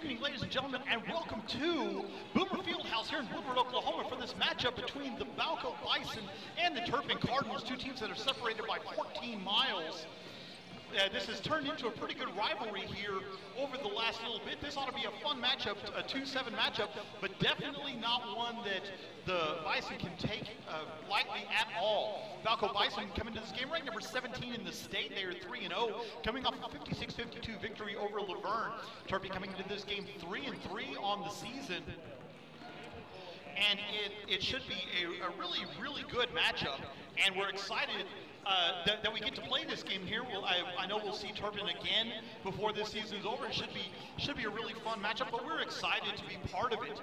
evening, ladies and gentlemen, and welcome to Boomer Fieldhouse here in Woodward, Oklahoma for this matchup between the Balko Bison and the Turpin Cardinals, two teams that are separated by 14 miles. This has turned into a pretty good rivalry here over the last little bit. This ought to be a fun matchup, a 2-7 matchup, but definitely not one that the Bison can take lightly at all. Balko Bison coming to this game ranked number 17 in the state. They are 3-0, coming off a 56-52 victory over Laverne. Turpin coming into this game 3-3 on the season. And it should be a really, really good matchup. And we're excited that we get to play this game here. I know we'll see Turpin again before this season is over. It should be a really fun matchup, but we're excited to be part of it.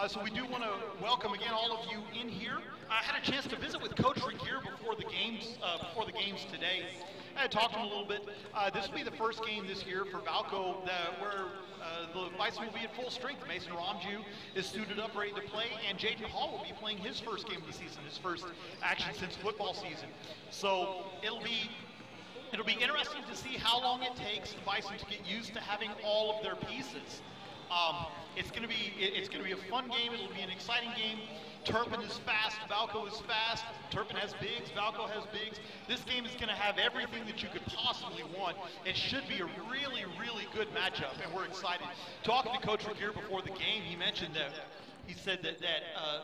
So we do want to welcome again all of you in here. I had a chance to visit with Coach Regier before the games today. I had talked to him a little bit. This will be the first game this year for Balko where the Bison will be at full strength. Mason Ramju is suited up, ready to play, and Jaden Hall will be playing his first game of the season, his first action since football season. So it'll be interesting to see how long it takes the Bison to get used to having all of their pieces. It's going to be a fun game. It'll be an exciting game. Turpin is fast. Balko is fast. Turpin has bigs. Balko has bigs. This game is going to have everything that you could possibly want. It should be a really, really good matchup, and we're excited. Talking to Coach Regier before the game, he mentioned that he said that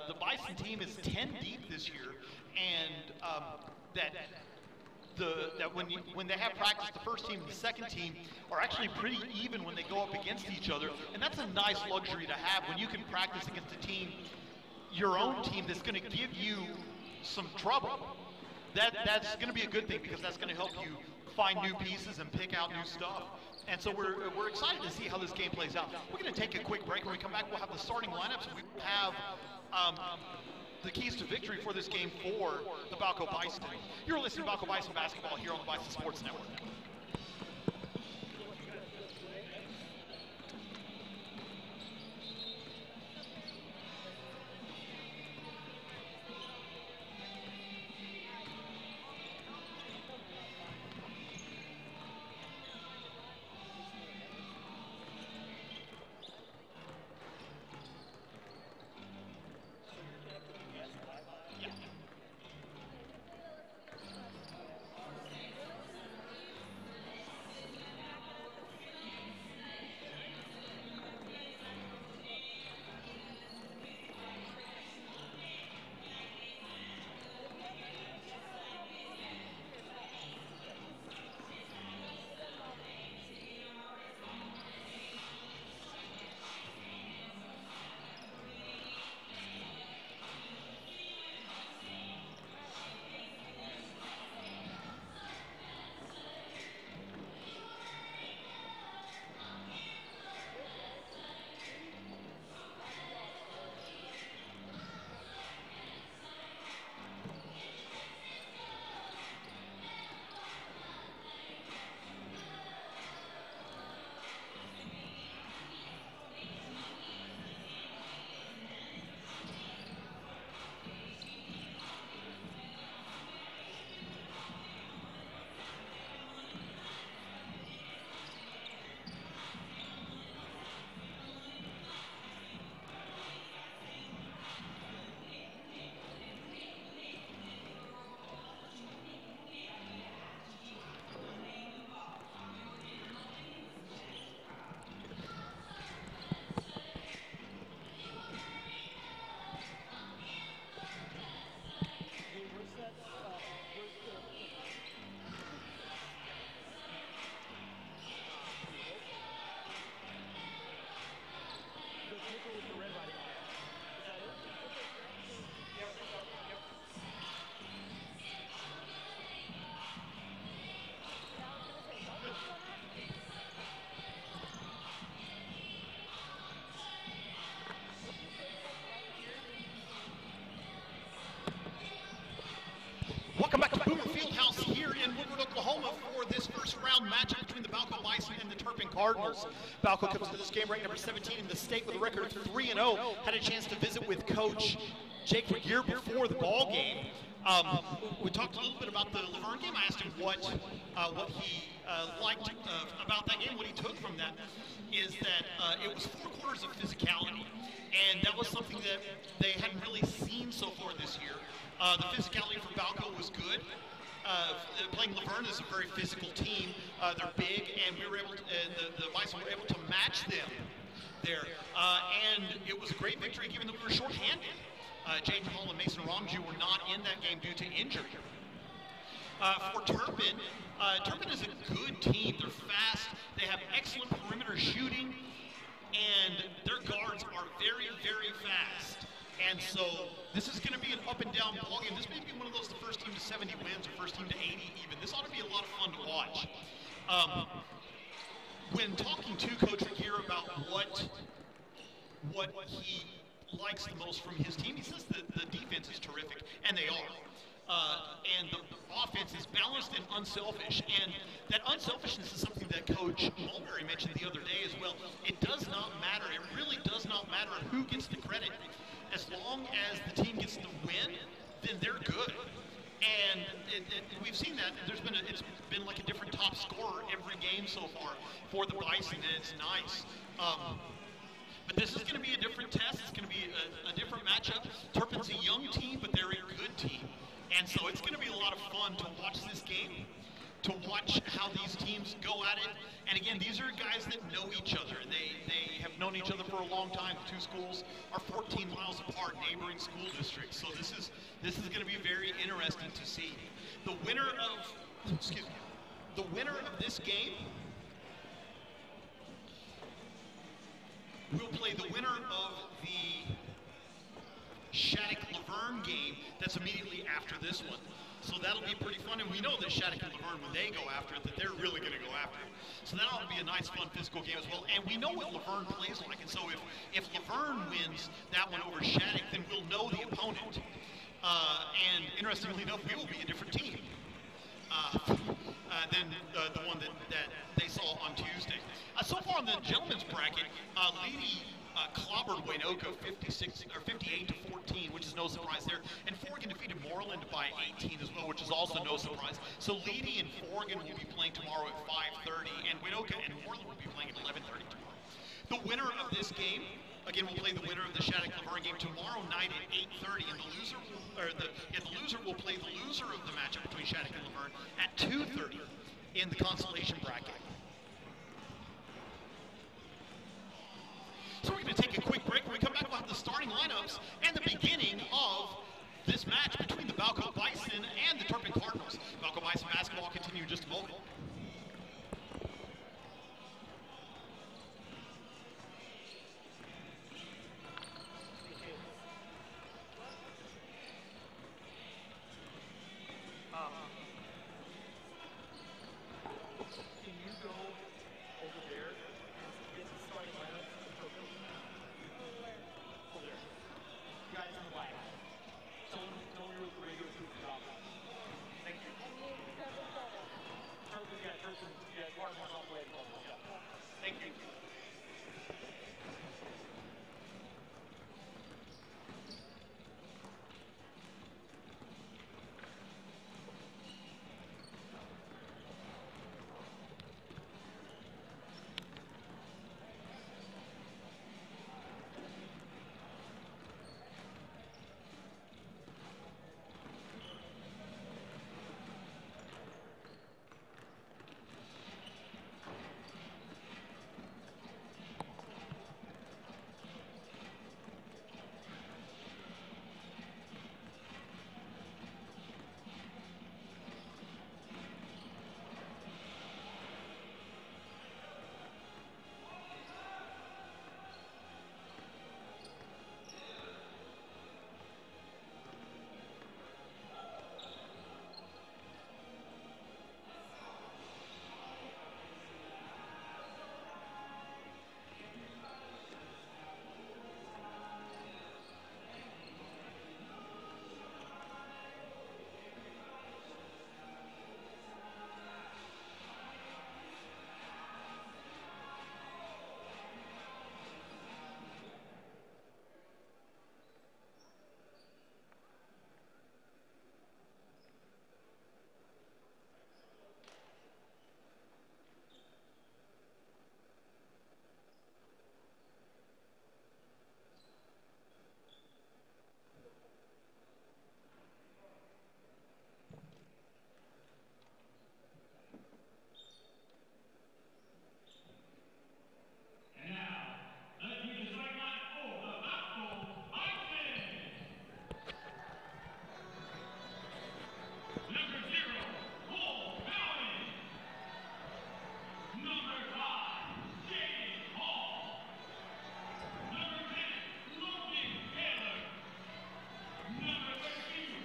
the Bison team is 10 deep this year, and that when they have practice, the first team and the second team are actually pretty even when they go up against each other, and that's a nice luxury to have when you can practice against a team, your own team, that's going to give you some trouble. That's going to be a good thing because that's going to help you find new pieces and pick out new stuff. And so we're excited to see how this game plays out. We're going to take a quick break. When we come back, we'll have the starting lineups, and we will have the keys to victory for this game for the Balko Bison. You're listening to Balko Bison basketball here on the Bison Sports Network. Welcome back to Boomer Fieldhouse here in Woodward, Oklahoma for this first round matchup between the Balko Bison and the Turpin Cardinals. Balko comes to this game ranked number 17 in the state with a record of 3-0. Had a chance to visit with Coach Jake Regier before the ball game. We talked a little bit about the Laverne game. I asked him what he liked about that game. What he took from that is that it was 4 quarters of physicality, and that was something that they hadn't really seen so far this year. The physicality for Balko was good. Playing Laverne is a very physical team. They're big, and we were able to, the Bison were able to match them there. And it was a great victory given that we were shorthanded. Jaden Hall and Mason Ramju were not in that game due to injury. For Turpin, Turpin is a good team. They're fast. They have excellent perimeter shooting, and their guards are very, very fast. And so this is going to be an up and down ballgame. This may be one of those the first team to 70 wins or first team to 80 even. This ought to be a lot of fun to watch. When talking to Coach Regier about what he likes the most from his team, he says that the defense is terrific, and they are. And the offense is balanced and unselfish. And that unselfishness is something that Coach Mulberry mentioned the other day as well. It does not matter. It really does not matter who gets the credit. As long as the team gets the win, then they're good. And we've seen that. It's been like a different top scorer every game so far for the Bison, and it's nice. But this is going to be a different test. It's going to be a different matchup. Turpin's a young team, but they're a good team. And so it's going to be a lot of fun to watch this game, to watch how these teams go at it. And again, these are guys that know each other. They have known each other for a long time. The two schools are 14 miles apart, neighboring school districts. So this is going to be very interesting to see. The winner of this game will play the winner of the Shattuck-Laverne game that's immediately after this one. So that'll be pretty fun, and we know that Shattuck and Laverne, when they go after it, that they're really going to go after it. So that ought to be a nice, fun, physical game as well. And we know what Laverne plays like, and so if Laverne wins that one over Shattuck, then we'll know the opponent. And interestingly enough, we will be a different team than the one that they saw on Tuesday. So far on the gentlemen's bracket, Leedy clobbered Waynoka 58 to 14, which is no surprise there. And Forgan defeated Moreland by 18 as well, which is also no surprise. So Leedy and Forgan will be playing tomorrow at 5:30, and Waynoka and Moreland will be playing at 11:30 tomorrow. The winner of this game, again, we'll play the winner of the Shattuck-Laverne game tomorrow night at 8:30, and the loser will play the loser of the matchup between Shattuck and Laverne at 2:30 in the consolation bracket. So we're going to take a quick break. When we come back, we'll have the starting lineups and the beginning of this match between the Balko Bison and the Turpin Cardinals. Balko Bison basketball continue in just a moment.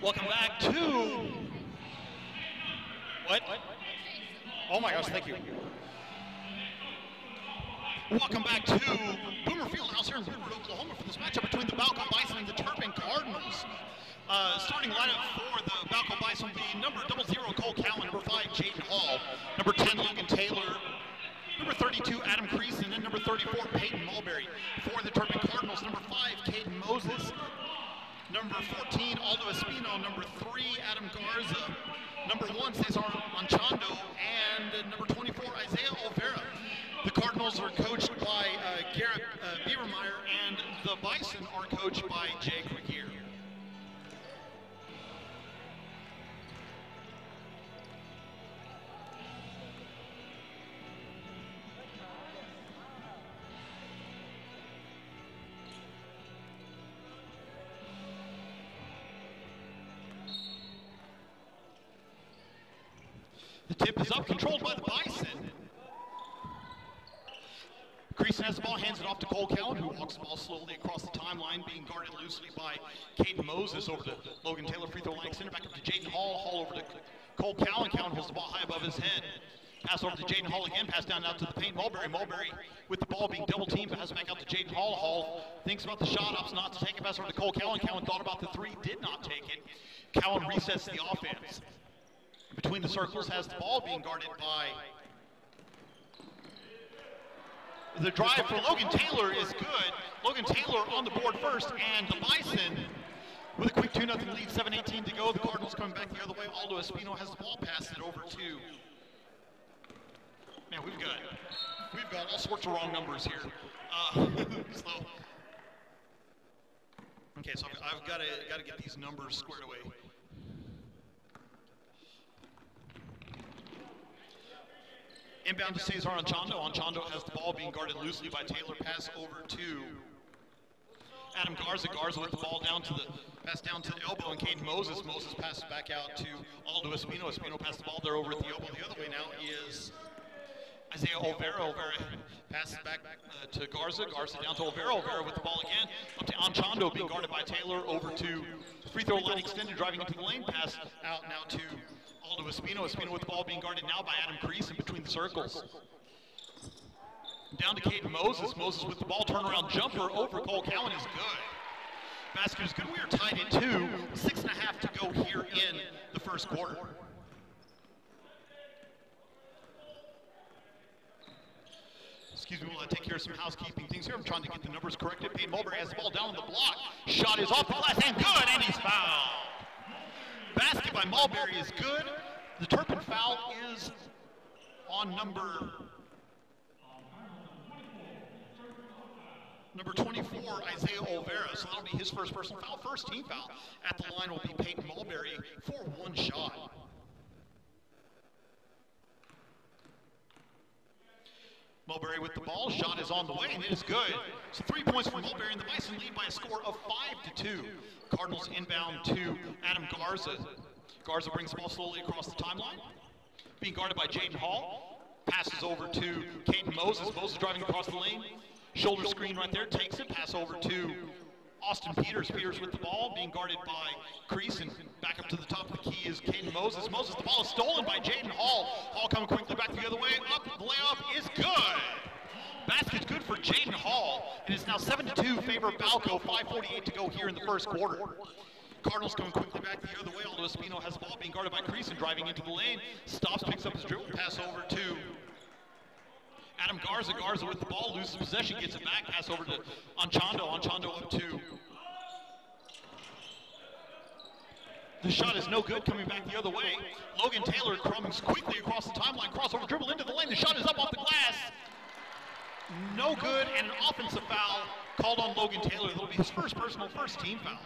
Welcome back to... What? Oh my gosh, thank you. Welcome back to Boomer Fieldhouse here in Boomer, Oklahoma for this matchup between the Balko Bison and the Turpin Cardinals. Starting lineup for the Balko Bison will be number 00, Cole Cowan, number 5, Jaden Hall, number 10, Logan Taylor, number 32, Adam Creason, and number 34, Peyton Mulberry. For the Turpin Cardinals, number 5, Caden Moses, number 14, Aldo Espino, number 3, Adam Garza, number 1, Cesar Manchando, and number 24, Isaiah Olvera. The Cardinals are coached by Garrett Biebermeyer, and the Bison are coached by Jake Regier. The tip is up, controlled by the Bison. Creason has the ball, hands it off to Cole Cowan, who walks the ball slowly across the timeline, being guarded loosely by Caden Moses. Over to Logan Taylor, free throw line center, back up to Jaden Hall. Hall over to Cole Cowan. Cowan holds the ball high above his head. Pass over to Jaden Hall again, pass down out to the paint. Mulberry with the ball being double teamed, pass back out to Jaden Hall. Hall thinks about the shot, opts not to take it, pass over to Cole Cowan. Cowan thought about the three, did not take it. Cowan resets the offense. Between the circles, has the ball, being guarded by... The drive for Logan Taylor is good. Logan Taylor on the board first, and the Bison with a quick 2-0 lead, 7:18 to go. The Cardinals coming back the other way. Aldo Espino has the ball, passed it over to... Man, we've got all sorts of wrong numbers here. Okay, so I've got to get these numbers squared away. Inbound to Cesar Anchondo. Anchondo has the ball, being guarded loosely by Taylor. Pass over to Adam Garza. Garza with the ball down to the pass down to the elbow, and Caden Moses. Moses passes back out to Aldo Espino. Espino passed the ball there over at the elbow. The other way now is Isaiah Olvera. Olvera passes back to Garza. Garza down to Olvera. Olvera with the ball again. Up to Anchondo, being guarded by Taylor. Over to free throw line extended, driving into the lane. Pass out now to Aldo Espino. Espino with the ball, being guarded now by Adam Creason between the circles. Down to Caden Moses. Moses with the ball, turnaround jumper over Cole Cowan is good. Basket is good. We are tied at 2. 6.5 to go here in the first quarter. Excuse me while I take care of some housekeeping things here. I'm trying to get the numbers corrected. Peyton Mulberry has the ball down on the block. Shot is off the glass and good, and he's fouled. Basket by Mulberry is good. The Turpin foul is on number 24, Isaiah Olvera. So that'll be his first personal foul. First team foul at the line will be Peyton Mulberry for one shot. Mulberry with the ball. Shot is on the way, and it is good. So 3 points for Mulberry, and the Bison lead by a score of 5-2. Cardinals inbound to Adam Garza. Garza brings the ball slowly across the timeline. Being guarded by Jaden Hall. Passes over to Caden Moses. Moses driving across the lane. Shoulder screen right there. Takes it. Pass over to Austin Peters. Peters with the ball. Being guarded by Creason. Back up to the top of the key is Caden Moses. Moses, the ball is stolen by Jaden Hall. Hall coming quickly back the other way. Up. The layup is good. Basket's good for Jaden Hall. And it's now 7-2 favor Balko. 5:48 to go here in the first quarter. Cardinals coming quickly back the other way. Aldo Espino has the ball, being guarded by Creason, driving into the lane. Stops, picks up his dribble, pass over to Adam Garza. Garza with the ball, loses possession, gets it back, pass over to Anchondo. Anchondo up to... The shot is no good, coming back the other way. Logan Taylor comes quickly across the timeline, crossover dribble into the lane. The shot is up off the glass. No good, and an offensive foul called on Logan Taylor. That'll be his first personal, first team foul.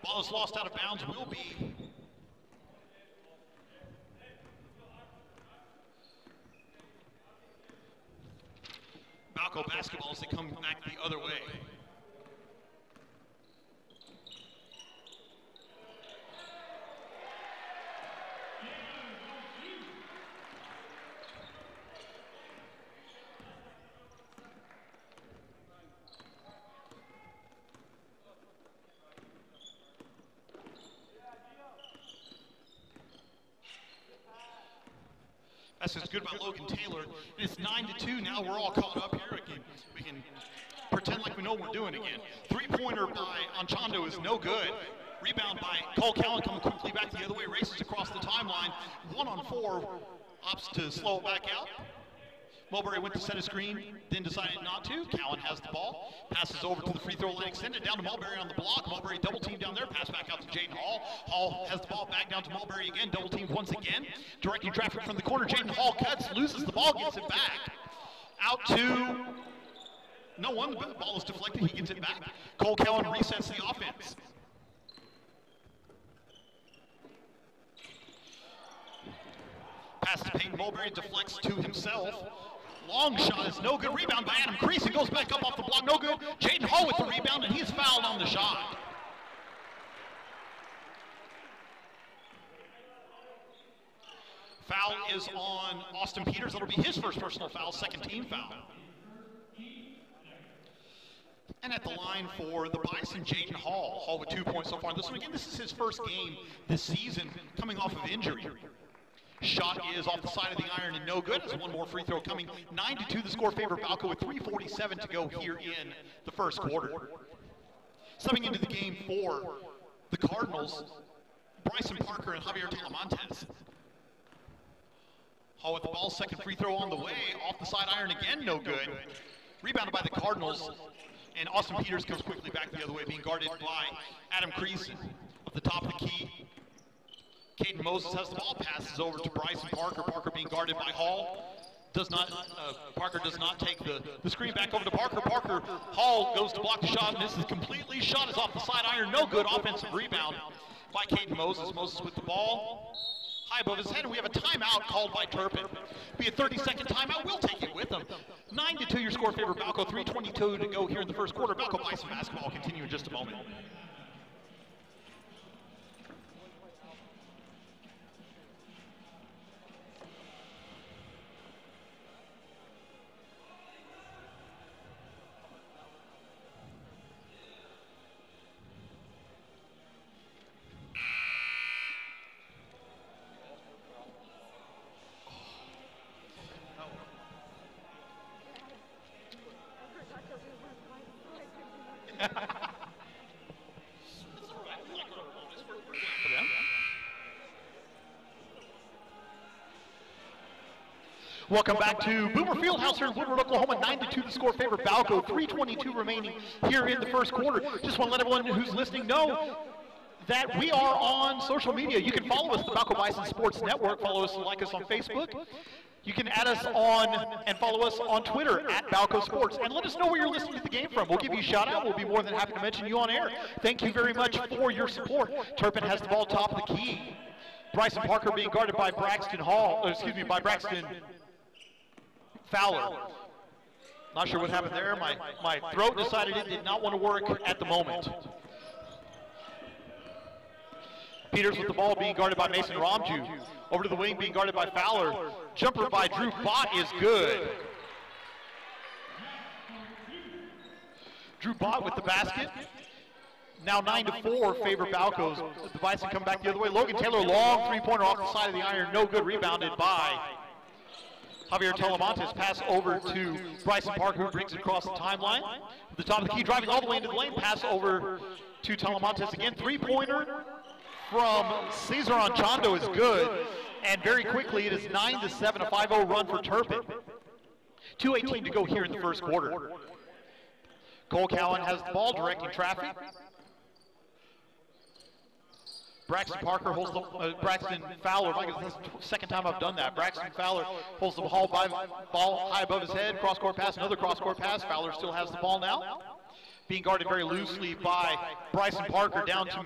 ball is lost out of bounds, will be Balko basketball as they come back the other way. That's just good by Logan Taylor. And it's 9-2 now. We're all caught up here. We can pretend like we know what we're doing again. Three-pointer by Anchondo is no good. Rebound by Cole Cowan coming quickly back the other way, races across the timeline. 1-on-4, opts to slow it back out. Mulberry went to set a screen, then decided not to. Cowan has the ball, passes over to the free throw line, extended down to Mulberry on the block. Mulberry double team down there, pass back out to Jaden Hall. Hall has the ball back down to Mulberry again, double teamed once again. Directing traffic from the corner, Jaden Hall cuts, loses the ball, gets it back. Out to no one, the ball is deflected, he gets it back. Cole Cowan resets the offense. Pass to Peyton Mulberry, deflects to himself. Long shot is no good. Rebound by Adam Creasy, goes back up off the block, no good. Jaden Hall with the rebound, and he's fouled on the shot. Foul is on Austin Peters. That'll be his first personal foul, second team foul. And at the line for the Bison, Jaden Hall. Hall with 2 points so far in this one. Again, this is his first game this season coming off of injury. Shot is off the side of the iron and no good. There's one more free throw coming. 9-2 the score favor Balko with 3:47 to go here in the first quarter. Stepping into the game for the Cardinals, Bryson Parker and Javier Talamantes. Hall with the ball, second free throw on the way. Off the side iron again, no good. Rebounded by the Cardinals, and Austin Peters comes quickly back the other way, being guarded by Adam Creasy. At the top of the key, Caden Moses has the ball, passes over to Bryson Parker. Parker being guarded by Hall. Parker does not take the screen back over to Parker. Hall goes to block the shot, misses completely. Shot is off the side iron, no good. Offensive rebound by Caden Moses. Moses with the ball, high above his head, and we have a timeout called by Turpin. Be a 30-second timeout, we'll take it with them. 9-2 your score favor Balko, 3:22 to go here in the first quarter. Balko Bison basketball continue in just a moment. Welcome back to Boomer Fieldhouse here in Woodward, Oklahoma. 9-2 the score favor Balko. 3:22 remaining here in the first quarter. Just want to let everyone who's listening know that we are on social media. You can follow us, the Balko Bison Sports Network. Follow us and like us on Facebook. You can add us on and follow us on Twitter at Balko Sports. And let us know where you're listening to the game from. We'll give you a shout out. We'll be more than happy to mention you on air. Thank you very much for your support. Turpin has the ball top of the key. Bryson Parker being guarded by Braxton Fowler. Not sure what happened there. My throat decided it did not want to work at the moment. Peters with the ball being guarded by Mason Ramju. Over to the wing being guarded by Fowler. Jumper by Drew Bott is good. Drew Bott with the basket. Now 9-4 favor Balko's. The Bison come back the other way. Logan Taylor, long three-pointer off the side of the iron. No good, rebounded by Javier Talamantes. Pass over to Bryson Parker, who brings it across the timeline. At the top of the key, driving all the way into the lane. Pass over to Talamantes again. Three-pointer from Cesar Anchondo is good. And very quickly, it is 9-7, a 5-0 run for Turpin. 2:18 to go here in the first quarter. Cole Cowan has the ball, directing traffic. Braxton Parker holds the, Braxton Fowler, I guess this is the second time I've done that. Braxton Fowler holds the ball high above his head, cross-court pass, another cross-court pass. Fowler still has the ball now. being guarded very loosely by Bryson Parker down to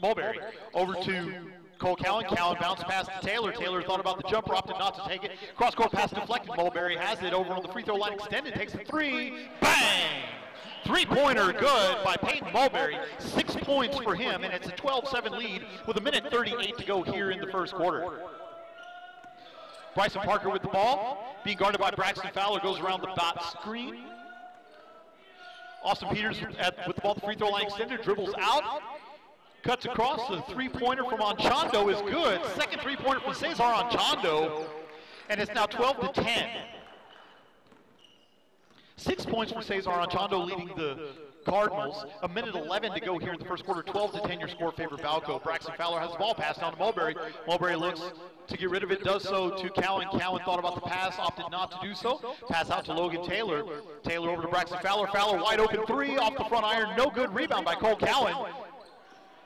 Mulberry. Over to Cole Cowan. Cowan bounced past to Taylor. Taylor thought about the jumper, opted not to take it. Cross-court pass deflected. Mulberry has it over on the free throw line extended. Takes the three. Bang! Three-pointer good by Peyton Mulberry. 6 points for him, and it's a 12-7 lead with 1:38 to go here in the first quarter. Bryson Parker with the ball, being guarded by Braxton Fowler, goes around the dot screen. Austin Peters with the ball at the free throw line extended, dribbles out, cuts across. The three-pointer from Anchondo is good. Second three-pointer from Cesar Anchondo, and it's now 12-10. 6 points for Cesar Anchondo, leading the Cardinals. 1:11 to go here in the first quarter. 12-10 your score favor Balko. Braxton Fowler has the ball, passed down to Mulberry. Mulberry looks to get rid of it, does so to Cowan. Cowan thought about the pass, opted not to do so. Pass out to Logan Taylor. Taylor over to Braxton Fowler. Fowler wide open three off the front iron. No good. Rebound by Cole Cowan.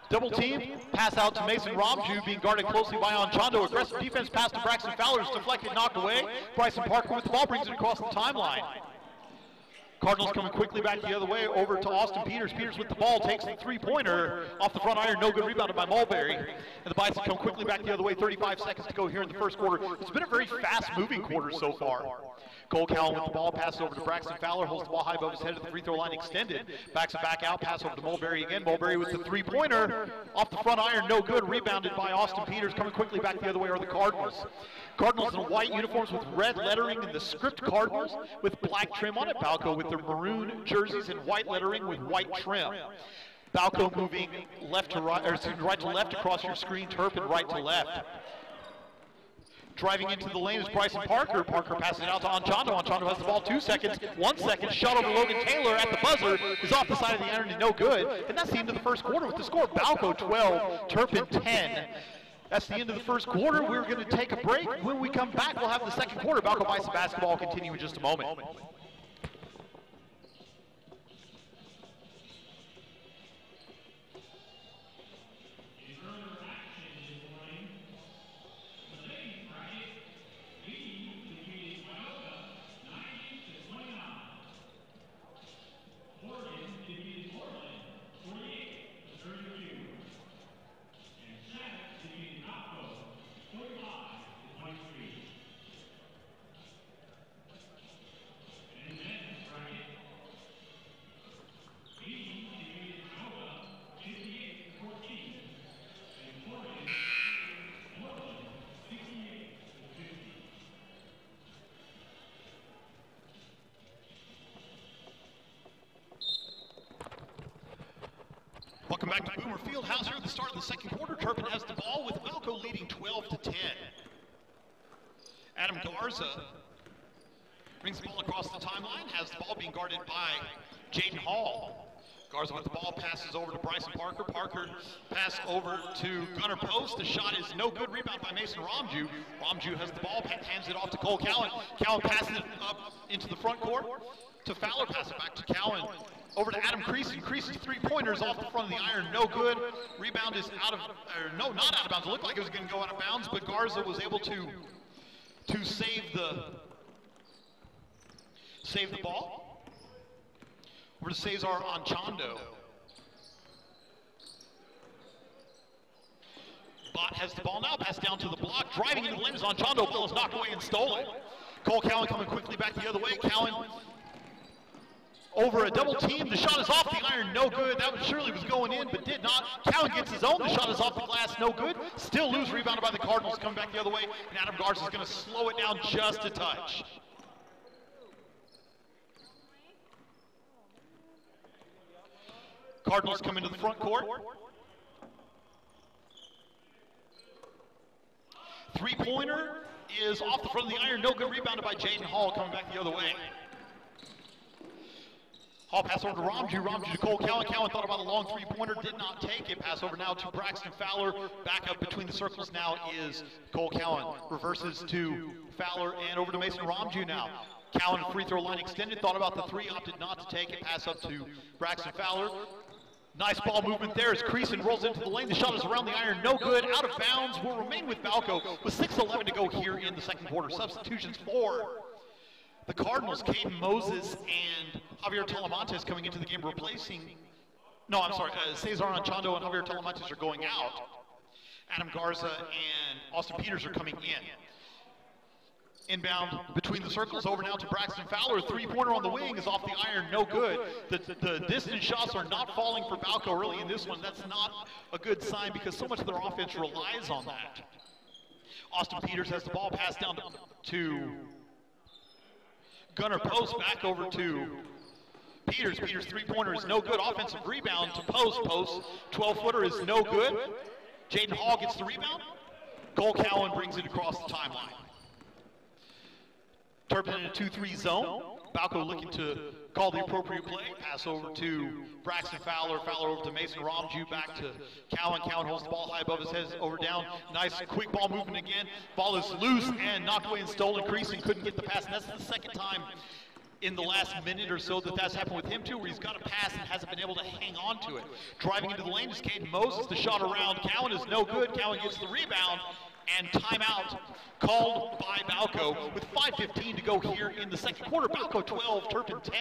Double team, pass out to Mason Romju, being guarded closely by Anchondo. Aggressive defense pass to Braxton Fowler, is deflected, knocked away. Bryson Parker with the ball, brings it across the timeline. Cardinals coming quickly back the other way over to Austin Peters. Peters with the ball, takes the three-pointer off the front iron. No good, rebounded by Mulberry. And the Bison come quickly back the other way. 35 seconds to go here in the first quarter. It's been a very fast-moving quarter so far. Cole Cowan with the ball, passes over to Braxton Fowler, holds the ball high above his head at the free throw line extended. Backs it back out, pass over to Mulberry again. Mulberry with the three-pointer off the front iron. No good, rebounded by Austin Peters. Coming quickly back the other way are the Cardinals. Cardinals in white uniforms with red lettering in the script Cardinals with black trim on it. Balko with their maroon jerseys and white lettering with white trim. Balko moving left to right, or excuse me, right to left across your screen. Turpin right to left. Driving into the lane is Bryson Parker. Parker passes it out to Anchondo. Anchondo has the ball, 2 seconds. 1 second, shot over Logan Taylor at the buzzer. Is off the side of the iron and no good. And that's the end of the first quarter with the score. Balko 12, Turpin 10. That's the end of the first quarter. We're going to take a break. When we come back, we'll have the second quarter. Balko Bison basketball continue in just a moment. Welcome back to Boomer Fieldhouse here at the start of the second quarter. Turpin has the ball with Balko leading 12-10. Adam Garza brings the ball across the timeline, has the ball being guarded by Jaden Hall. Garza with the ball, passes over to Bryson Parker. Parker pass over to Gunnar Post. The shot is no good. Rebound by Mason Romju. Romju has the ball, hands it off to Cole Cowan. Cowan passes it up into the front court to Fowler. Pass it back to Cowan. Over to Adam Creason. Creason's three-pointers off the front of the iron, no good. Rebound is out of, no, not out of bounds. It looked like it was going to go out of bounds, but Garza was able to save the ball. Over to Cesar Anchondo. Bott has the ball now, pass down to the block. Driving into the lane is Anchondo. Ball is knocked away and stolen. Cole Cowan coming quickly back the other way. Cowan over a double team. The shot is off the iron, no good. That one surely was going in, but did not. Cowan gets his own. The shot is off the glass, no good. Still loose, rebounded by the Cardinals. Coming back the other way, and Adam Garza is going to slow it down just a touch. Cardinals come into the front court. Three-pointer is off the front of the iron, no good. Rebounded by Jaden Hall, coming back the other way. Hall pass over to Romju. Romju to Cole Cowan. Cowan thought about a long three-pointer, did not take it. Pass over now to Braxton Fowler. Back up between the circles now is Cole Cowan. Reverses to Fowler and over to Mason Romju now. Cowan free throw line extended. Thought about the three, opted not to take it. Pass up to Braxton Fowler. Nice ball movement there as Creason rolls into the lane. The shot is around the iron, no good. Out of bounds. Will remain with Balko with 6:11 to go here in the second quarter. Substitutions for the Cardinals, Caden Moses and Javier Talamantes coming into the game replacing, Cesar Anchondo and Javier Talamantes are going out. Adam Garza and Austin Peters are coming in. Inbound between the circles, over now to Braxton Fowler. Three-pointer on the wing is off the iron, no good. The distance shots are not falling for Balko early in this one. That's not a good sign because so much of their offense relies on that. Austin Peters has the ball passed down to Gunnar Post, back over to Peters. Peters' three-pointer is no good. Offensive rebound to Post. Post 12-footer is no good. Jaden Hall gets the rebound. Cole Cowan brings it across the timeline. Turpin in a 2-3 zone. Balko looking to call the appropriate play. Pass over to Braxton Fowler. Fowler over to Mason Ramju. Back to Cowan. Cowan holds the ball high above his head. Over down. Nice quick ball movement again. Ball is loose and knocked away and stolen. Creasing couldn't get the pass. And that's the second time in the last minute or so that's happened with him too, where he's got a pass and hasn't been able to hang on to it. Driving into the lane is Caden Moses. The shot around. Cowan is no good. Cowan gets the rebound. And timeout called by Balko with 5:15 to go here in the second quarter. Balko 12, Turpin 10.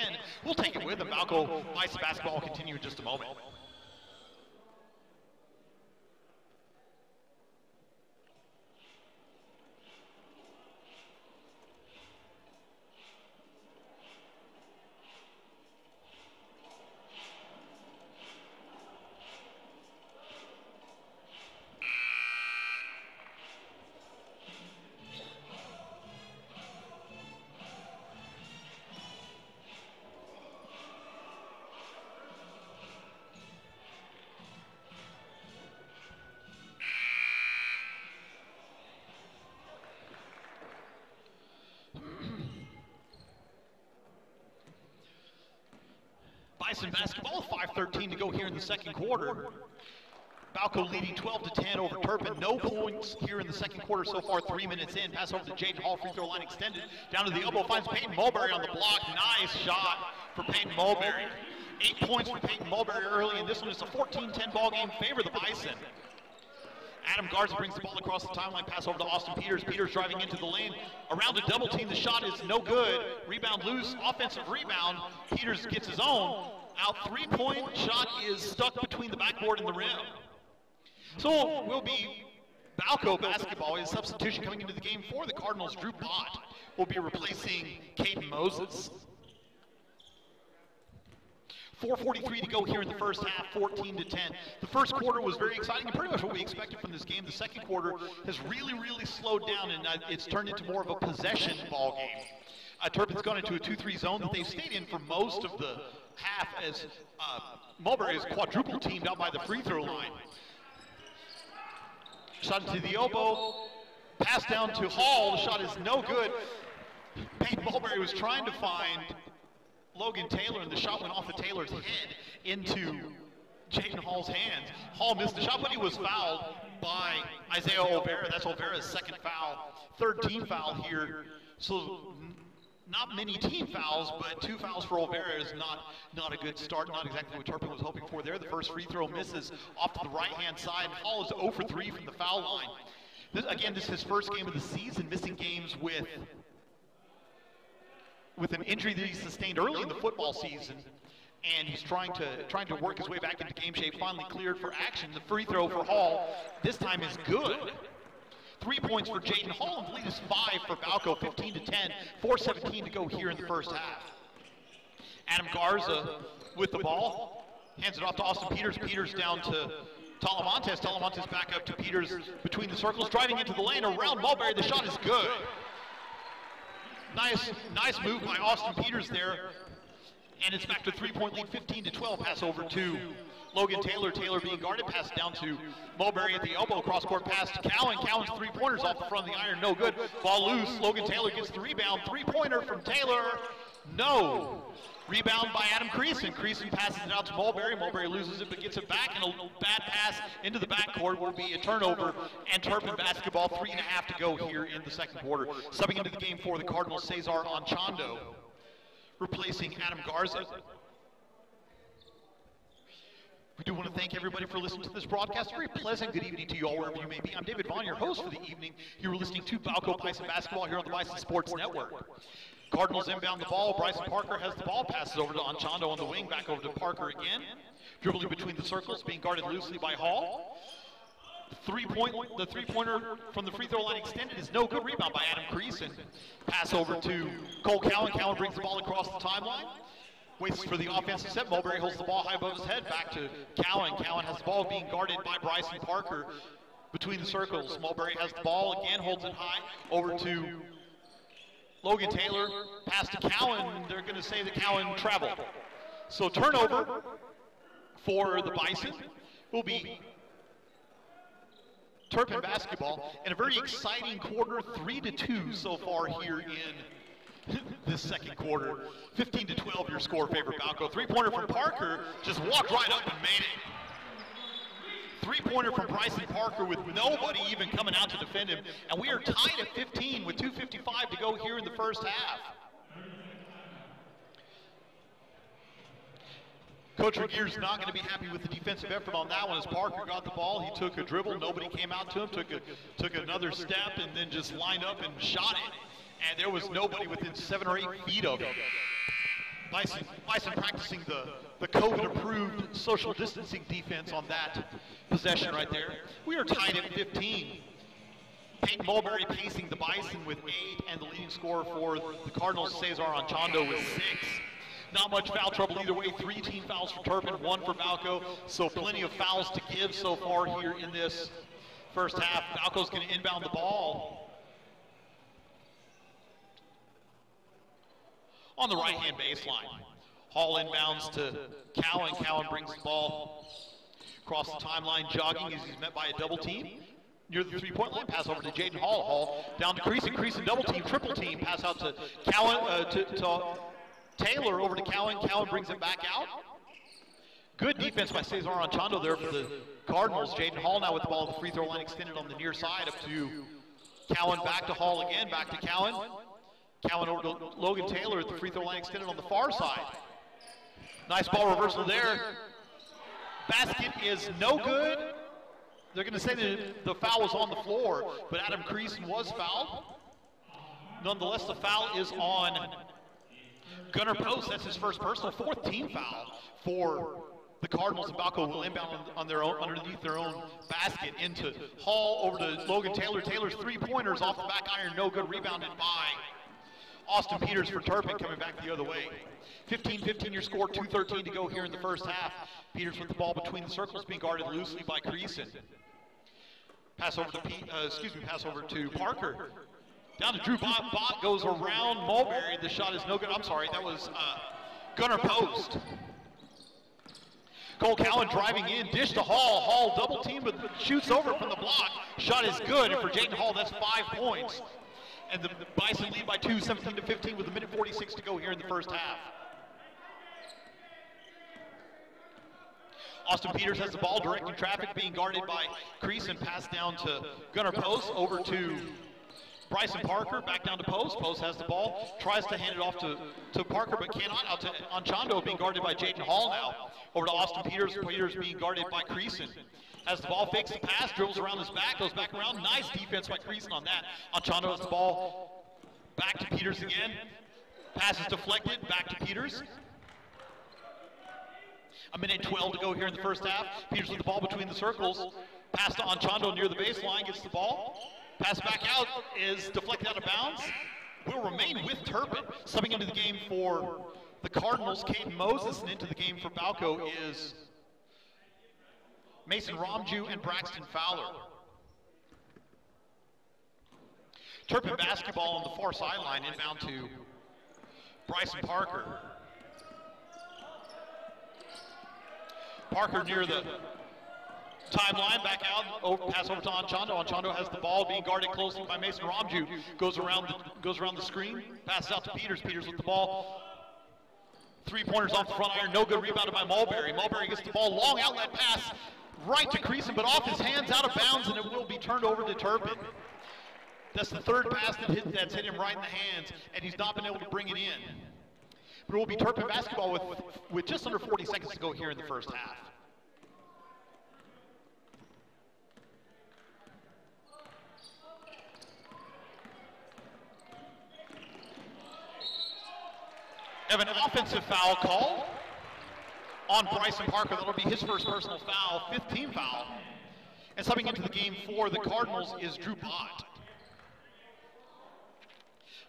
We'll take it with them. Balko Vice basketball will continue in just a moment. Bison basketball, 5:13 to go here in the second quarter. Balko leading 12-10 over Turpin. No points here in the second quarter so far, 3 minutes in. Pass over to Jaden Hall, free throw line extended. Down to the elbow, finds Peyton Mulberry on the block. Nice shot for Peyton Mulberry. 8 points for Peyton Mulberry early, and this one is a 14-10 ball game, favor the Bison. Adam Garza brings the ball across the timeline, pass over to Austin Peters. Peters driving into the lane, around a double team. The shot is no good. Rebound loose, offensive rebound. Peters gets his own. Out, three-point shot is stuck between the backboard and the rim. So will be Balko basketball. His substitution coming into the game for the Cardinals, Drew Bott, will be replacing Caden Moses. 4:43 to go here in the first half, 14-10. The first quarter was very exciting and pretty much what we expected from this game. The second quarter has really, really slowed down, and it's turned into more of a possession ball game. Turpin's gone into a 2-3 zone that they've stayed in for most of the half as Mulberry is quadruple teamed out by the free throw line. Shot into the elbow, pass down to Hall. The shot is no good. Peyton Mulberry was trying to find Logan Taylor, and the shot went off of Taylor's head into Jaden Hall's hands. Hall missed the shot, but he was fouled by Isaiah Olvera. That's Olvera's second foul, third team foul here. So not many team fouls, but 2 fouls for Olvera is not a good start, not exactly what Turpin was hoping for there. The first free throw misses off to the right-hand side. Hall is 0 for 3 from the foul line. This is his first game of the season, missing games with an injury that he sustained early in the football season, and he's trying to work his way back into game shape. Finally cleared for action. The free throw for Hall this time is good. 3 points for Jaden Hall, and the lead is 5 for Balko, 15-10, 4:17 to go here in the first half. Adam Garza with the ball, hands it off to Austin Peters. Peters down to Talamantes. Talamantes back up to Peters between the circles, driving into the lane around Mulberry. The shot is good. Nice move by Austin Peters there. And it's back to 3-point lead, 15-12. Pass over to Logan Taylor. Taylor being guarded. Pass down to Mulberry at the elbow. Cross-court pass to Cowan. Cowan's three-pointers off the front of the iron. No good. Ball loose. Logan Taylor gets the rebound. Three-pointer from Taylor. No. Rebound by Adam Creason. Creason passes it out to Mulberry. Mulberry loses it but gets it back, and a bad pass into the backcourt will be a turnover, and Turpin basketball, 3.5 to go here in the second quarter. Subbing into the game for the Cardinals, Cesar Anchondo, replacing Adam Garza. We do want to thank everybody for listening to this broadcast. A very pleasant good evening to you all, wherever you may be. I'm David Vaughn, your host for the evening. You're listening to Balko Bison Basketball here on the Bison Sports Network. Cardinals inbound the ball. Bryson Parker has the ball, passes over to Anchondo on the wing, back over to Parker again. Dribbling between the circles, being guarded loosely by Hall. The three-pointer from the free throw line extended is no good. Rebound by Adam Creason. Pass over to Cole Cowan. Cowan brings the ball across the timeline. Waits for the offensive set. Mulberry holds the ball high above his head. Back to Cowan. Cowan has the ball being guarded by Bryson Parker between the circles. Mulberry has the ball again, holds it high. Over to Logan Taylor. Pass to Cowan. They're going to say that Cowan traveled. So turnover for the Bison will be Turpin basketball, and a very exciting quarter, 3-2 so far here in this second quarter. 15-12 your score favor Balko. Three-pointer from Parker, just walked right up and made it. Three-pointer from Bryson Parker with nobody even coming out to defend him, and we are tied at 15 with 2:55 to go here in the first half. Coach Regeer's not going to be happy with the defensive effort on that one. As Parker got the ball, he took a dribble, nobody came out to him, took another step, and then just lined up and shot it. And there was nobody within 7 or 8 feet of him. Bison practicing the COVID-approved social distancing defense on that possession right there. We are tied at 15. Peyton Mulberry pacing the Bison with 8, and the leading scorer for the Cardinals, Cesar Anchondo, with 6. Not much foul trouble either way. 3 team fouls for Turpin, 1 for Balko. So plenty of fouls to give so far here in this first half. Balko's going to inbound the ball on the right-hand baseline. Hall inbounds to Cowan. Cowan brings the ball across the timeline, jogging as he's met by a double team. Near the three-point line, pass over to Jaden Hall. Hall down to Creason. Creason double team, triple team. Pass out to Cowan, to Taylor over to Cowan. Cowan brings it back out. Good defense by Cesar Anchondo there for the Cardinals. Jaden Hall now with the ball at the free throw line extended on the near side up to Cowan, back to Hall again, back to Cowan. Cowan over to Logan Taylor at the free throw line extended on the far side. Nice ball reversal there. Basket is no good. They're going to say that the foul was on the floor, but Adam Creason was fouled. Nonetheless, the foul is on Gunnar Post. That's his first personal, 4th team foul for the Cardinals, and Balko will inbound on their own, underneath their own basket into Hall over to Logan Taylor. Taylor's three-pointers off the back iron, no good, rebounded by Austin Peters for Turpin, coming back the other way. 15-15 your score, 2:13 to go here in the first half. Peters with the ball between the circles, being guarded loosely by Creason. Pass over to Parker. Down to Drew Bott. Bott goes around Mulberry. The shot is no good. I'm sorry, that was Gunnar Post. Cole Cowan driving in, dish to Hall. Hall double team, but shoots over from the block. Shot is good, and for Jaden Hall, that's 5 points. And the Bison lead by 2, 17-15 with 1:46 to go here in the first half. Austin Peters has the ball, directing traffic, being guarded by Creason. Pass down to Gunnar Post, over to Bryson Parker, back down to Post. Post has the ball, tries to hand it off to Parker, but cannot. Out to Anchondo, being guarded by Jaden Hall now. Over to Austin Peters. Peters being guarded by Creason. Has the ball, fakes the pass, dribbles around his back, goes back around. Nice defense by Creason on that. Anchondo has the ball, back to Peters again. Pass is deflected, back to Peters. 1:12 to go here in the first half. Peters with the ball between the circles. Pass to Anchondo near the baseline, gets the ball. Pass back out is deflected out of bounds. Will remain with Turpin. Subbing into the game for the Cardinals, Caden Moses, and into the game for Balko is Mason Romju and Braxton Fowler. Turpin basketball on the far sideline, inbound to Bryson Parker. Parker near the timeline, back out, pass over to Anchondo. Anchondo has the ball, being guarded closely by Mason Romju. Goes around the screen, passes out to Peters. Peters with the ball. 3-pointers off the front iron, no good, rebounded by Mulberry. Mulberry gets the ball, long outlet pass, right to Creason, but off his hands, out of bounds, and it will be turned over to Turpin. That's the 3rd pass that's hit him right in the hands, and he's not been able to bring it in. But it will be Turpin basketball with just under 40 seconds to go here in the first half. Have an offensive foul call on Bryson Parker. That'll be his first personal foul, 5th team foul. And subbing into the game for the Cardinals is Drew Bott.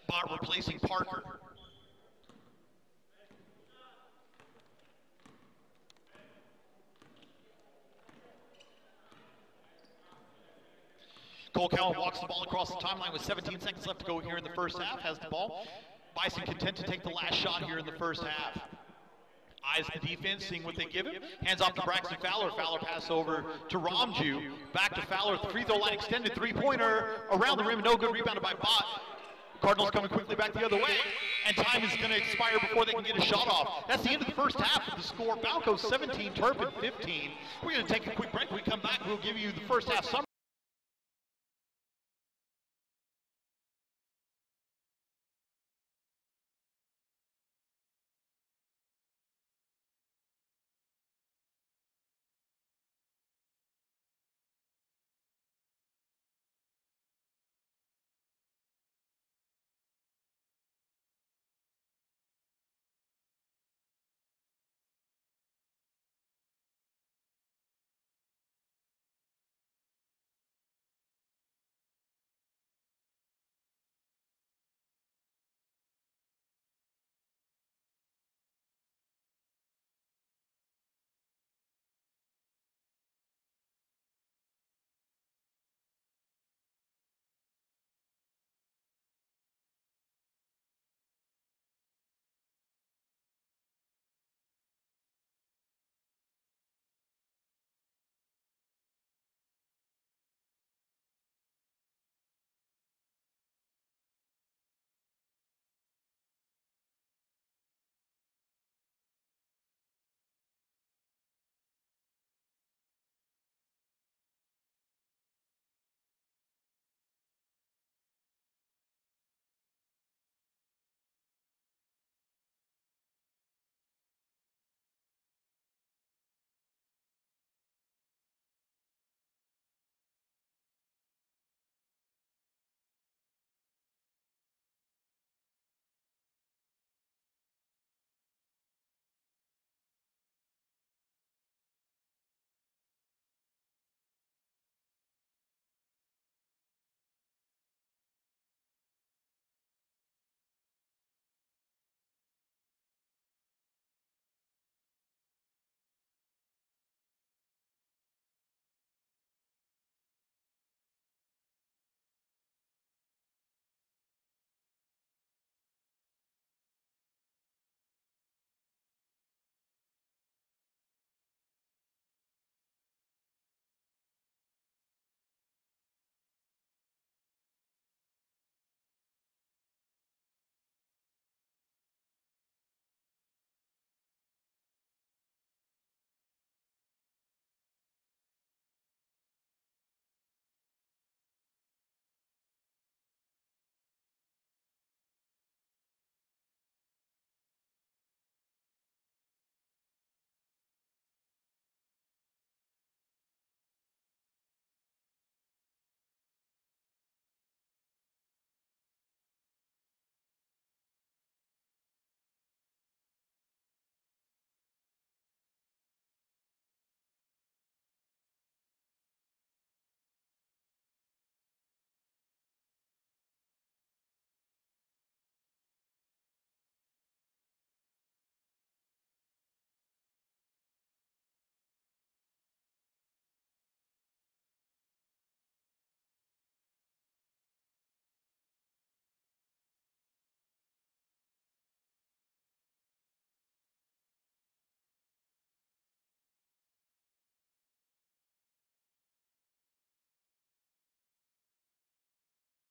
Bott replacing Parker. Cole Cowan walks the ball across the timeline with 17 seconds left to go here in the first half. Has the ball. Bison content to take the last shot here in the first half. Eyes the defense, seeing what they give him. Hands off to Braxton Fowler. Fowler pass over to Ramju. Back to Fowler at the free throw line, extended three-pointer around the rim. No good, rebounded by Bott. Cardinals coming quickly back the other way. And time is going to expire before they can get a shot off. That's the end of the first half with the score. Balko 17, Turpin 15. We're going to take a quick break. When we come back, we'll give you the first half summary.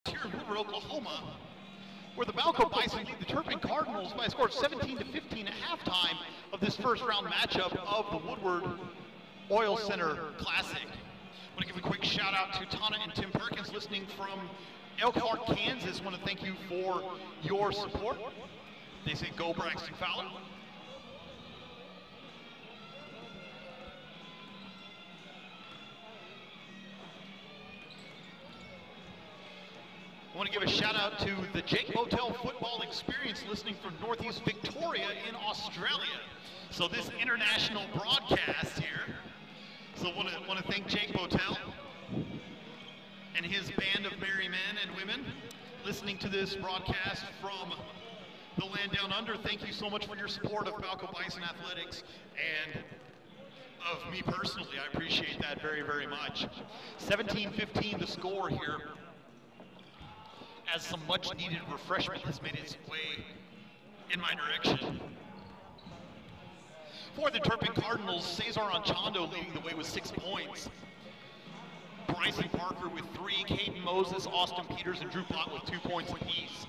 Here in Woodward, Oklahoma, where the Balko Bison lead the Turpin Cardinals by a score of 17-15 at halftime of this first round matchup of the Woodward Oil Center Classic. I want to give a quick shout out to Tana and Tim Perkins listening from Elkhart, Kansas. I want to thank you for your support. They say go Braxton Fowler. I want to to give a shout out to the Jake Motel Football Experience listening from Northeast Victoria in Australia. So this international broadcast here. So want to thank Jake Motel and his band of merry men and women listening to this broadcast from the land down under. Thank you so much for your support of Balko Bison Athletics and of me personally. I appreciate that very, very much. 17-15 the score here, as some much needed refreshment has made its way in my direction. For the Turpin Cardinals, Cesar Anchondo leading the way with 6 points. Bryson Parker with 3, Caden Moses, Austin Peters, and Drew Bott with 2 points apiece.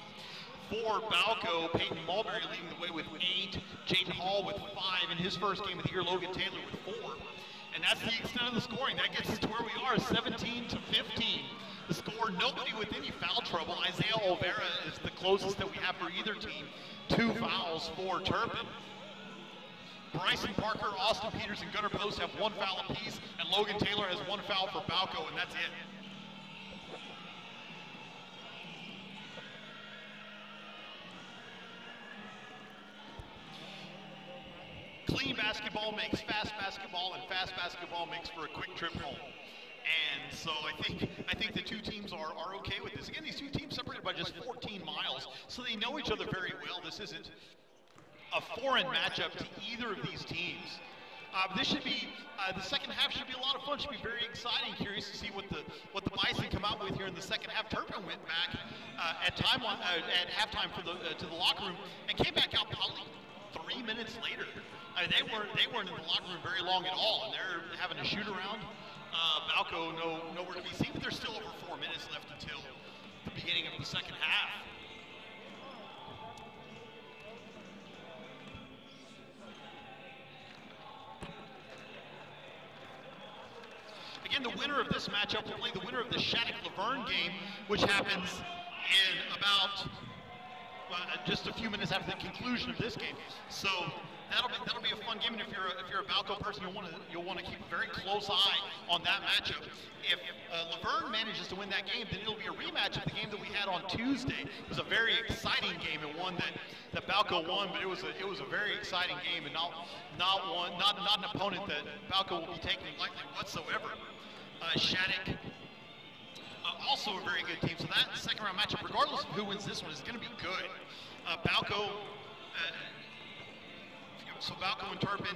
For Balko, Peyton Mulberry leading the way with 8, Jaden Hall with 5, in his first game of the year, Logan Taylor with 4. And that's the extent of the scoring. That gets us to where we are, 17-15. The score, nobody with any foul trouble. Isaiah Olvera is the closest that we have for either team. 2 fouls for Turpin. Bryson Parker, Austin Peters, and Gunnar Post have 1 foul apiece, and Logan Taylor has 1 foul for Balko, and that's it. Clean basketball makes fast basketball, and fast basketball makes for a quick trip home. And so I think the two teams are okay with this. Again, these two teams separated by just 14 miles, so they know each other very well. This isn't a foreign matchup to either of these teams. This should be the second half should be a lot of fun. Should be very exciting. Curious to see what the Bison come out with here in the second half. Turpin went back at halftime for to the locker room and came back out probably 3 minutes later. They weren't in the locker room very long at all, and they're having a shoot around. Balko nowhere to be seen, but there's still over 4 minutes left until the beginning of the second half. Again, the winner of this matchup will play the winner of the Shattuck-Laverne game, which happens in about just a few minutes after the conclusion of this game. So that'll be a fun game, and if you're a Balko person, you'll want to keep a very close eye on that matchup. If Laverne manages to win that game, then it'll be a rematch of the game that we had on Tuesday. It was a very exciting game, and one that Balko won, but it was a very exciting game, and not an opponent that Balko will be taking lightly whatsoever. Shattuck, also a very good team. So that second round matchup, regardless of who wins this one, is going to be good. Balko, so Balko and Turpin,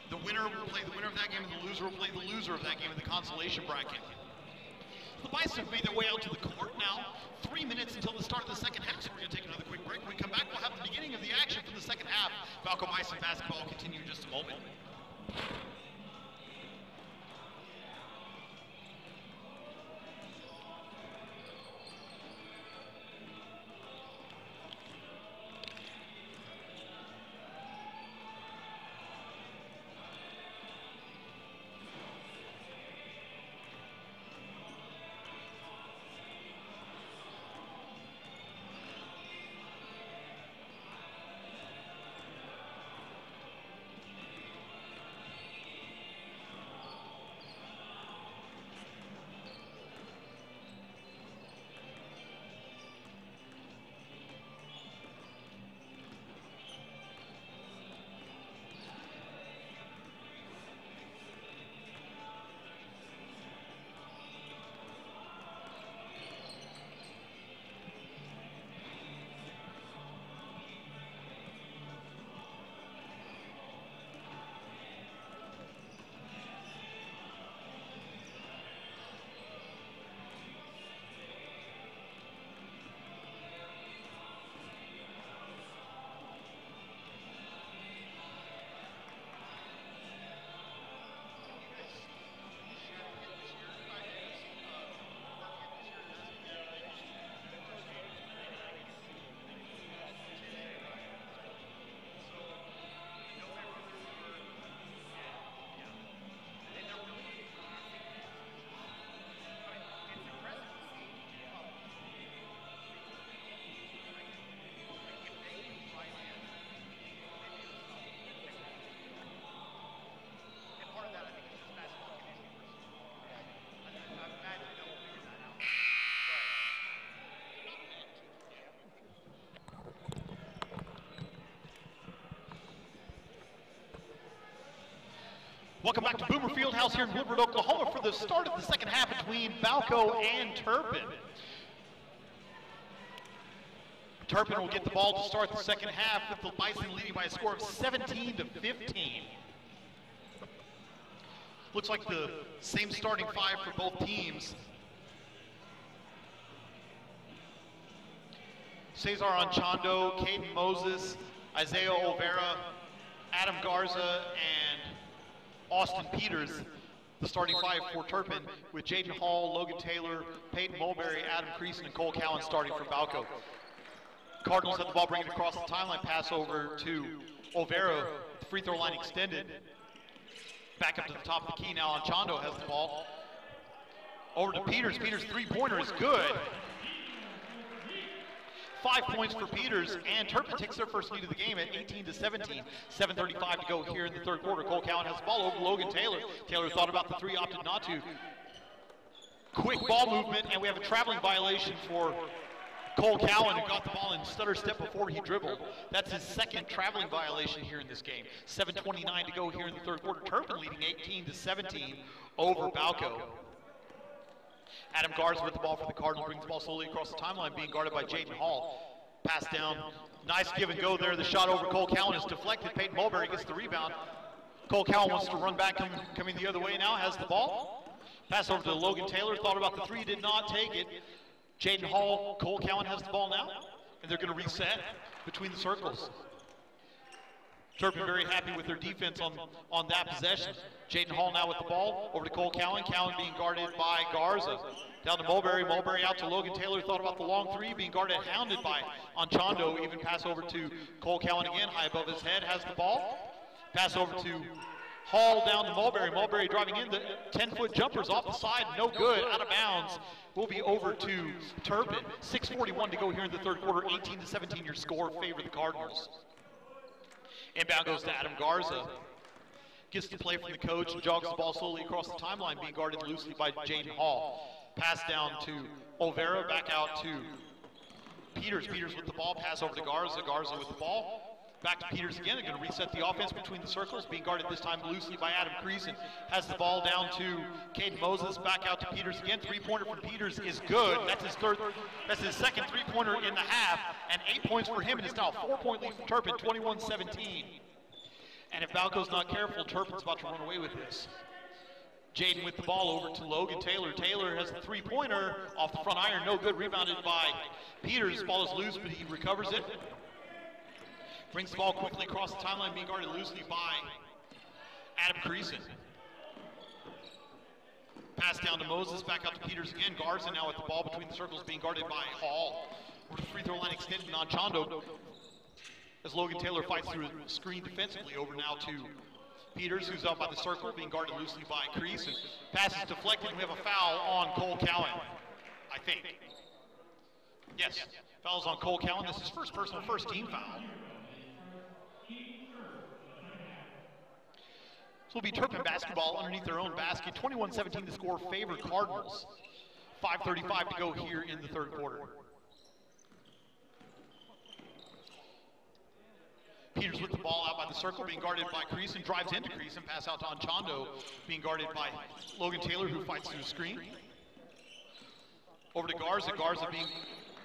the winner will play the winner of that game, and the loser will play the loser of that game in the consolation bracket. The Bison have made their way out to the court now. 3 minutes until the start of the second half, so we're going to take another quick break. When we come back, we'll have the beginning of the action for the second half. Balko Bison basketball will continue in just a moment. Welcome back to Boomer Fieldhouse here in Woodward, Oklahoma for the start of the second half between Balko and Turpin. Turpin will get the ball to start the second half with the Bison leading by a score of 17-15. Looks like the same starting five for both teams. Cesar Anchondo, Caden Moses, Isaiah Olvera, Adam Garza, and Austin Peters, the starting five for Turpin, with Jaden Hall, Logan Taylor, Peyton Mulberry, Adam Creason, and Cole Cowan starting for Balko. Cardinals have the ball, bringing it across the timeline, pass over to Olvera, the free throw line extended. Back up to the top of the key now, Anchondo has the ball. Over to Peters, Peters' three-pointer is good. 5 points for Peters, and Turpin takes their first lead of the game at 18-17. 7:35 to go here in the third quarter. Cole Cowan has the ball over Logan Taylor. Taylor thought about the three, opted not to. Quick ball movement, and we have a traveling violation for Cole Cowan, who got the ball in stutter step before he dribbled. That's his second traveling violation here in this game. 7:29 to go here in the third quarter. Turpin leading 18-17 over Balko. Adam Garza with the ball for the Cardinals, brings the ball slowly across the timeline, being guarded by Jaden Hall. Pass down, nice give and go there. The shot over Cole Cowan is deflected. Peyton Mulberry gets the rebound. Cole Cowan wants to run back, coming the other way now, has the ball. Pass over to Logan Taylor, thought about the three, did not take it. Jaden Hall, Cole Cowan has the ball now, and they're going to reset between the circles. Turpin very happy with their defense on that possession. Jaden Hall now with the ball, over to Cole Cowan. Cowan being guarded by Garza. Down to Mulberry, Mulberry out to Logan Taylor, thought about the long three, being guarded, hounded by Anchondo. Even pass over to Cole Cowan again, high above his head, has the ball. Pass over to Hall, down to Mulberry. Mulberry driving in, the 10-foot jumpers off the side, no good, out of bounds. Will be over to Turpin. 6:41 to go here in the third quarter, 18-17 your score, favor the Cardinals. Inbound goes to Adam Garza. Gets the play from the coach and jogs the ball slowly across the timeline, being guarded loosely by Jaden Hall. Pass down to Olvera, back out to Peters. Peters with the ball, pass over to Garza. Garza with the ball. Back to Peters again. They're going to reset the offense between the circles, being guarded this time loosely by Adam Creason. Has the ball down to Caden Moses, back out to Peters again. Three-pointer from Peters is good. That's his second three-pointer in the half, and 8 points for him, and it's now a 4-point lead for Turpin, 21-17. And if Balko's not careful, Turpin's about to run away with this. Jaden with the ball over to Logan Taylor. Taylor has the three-pointer off the front iron, no good, rebounded by Peters. Ball is loose, but he recovers it. Brings the ball quickly across the timeline, being guarded loosely by Adam Creason. Pass down to Moses, back out to Peters again. Garza now with the ball between the circles, being guarded by Hall. Over the free throw line extended on Anchondo as Logan Taylor fights through a screen defensively. Over now to Peters, who's out by the circle, being guarded loosely by Creason. Pass is deflected, and we have a foul on Cole Cowan, I think. Yes, foul's on Cole Cowan. This is first personal, first team foul. This will be Turpin basketball underneath their own basket. 21-17 to score, favor Cardinals. 5:35 to go here in the third quarter. Peters with the ball out by the circle, being guarded by Creason, drives into Creason, pass out to Anchondo, being guarded by Logan Taylor, who fights through the screen. Over to Garza, Garza being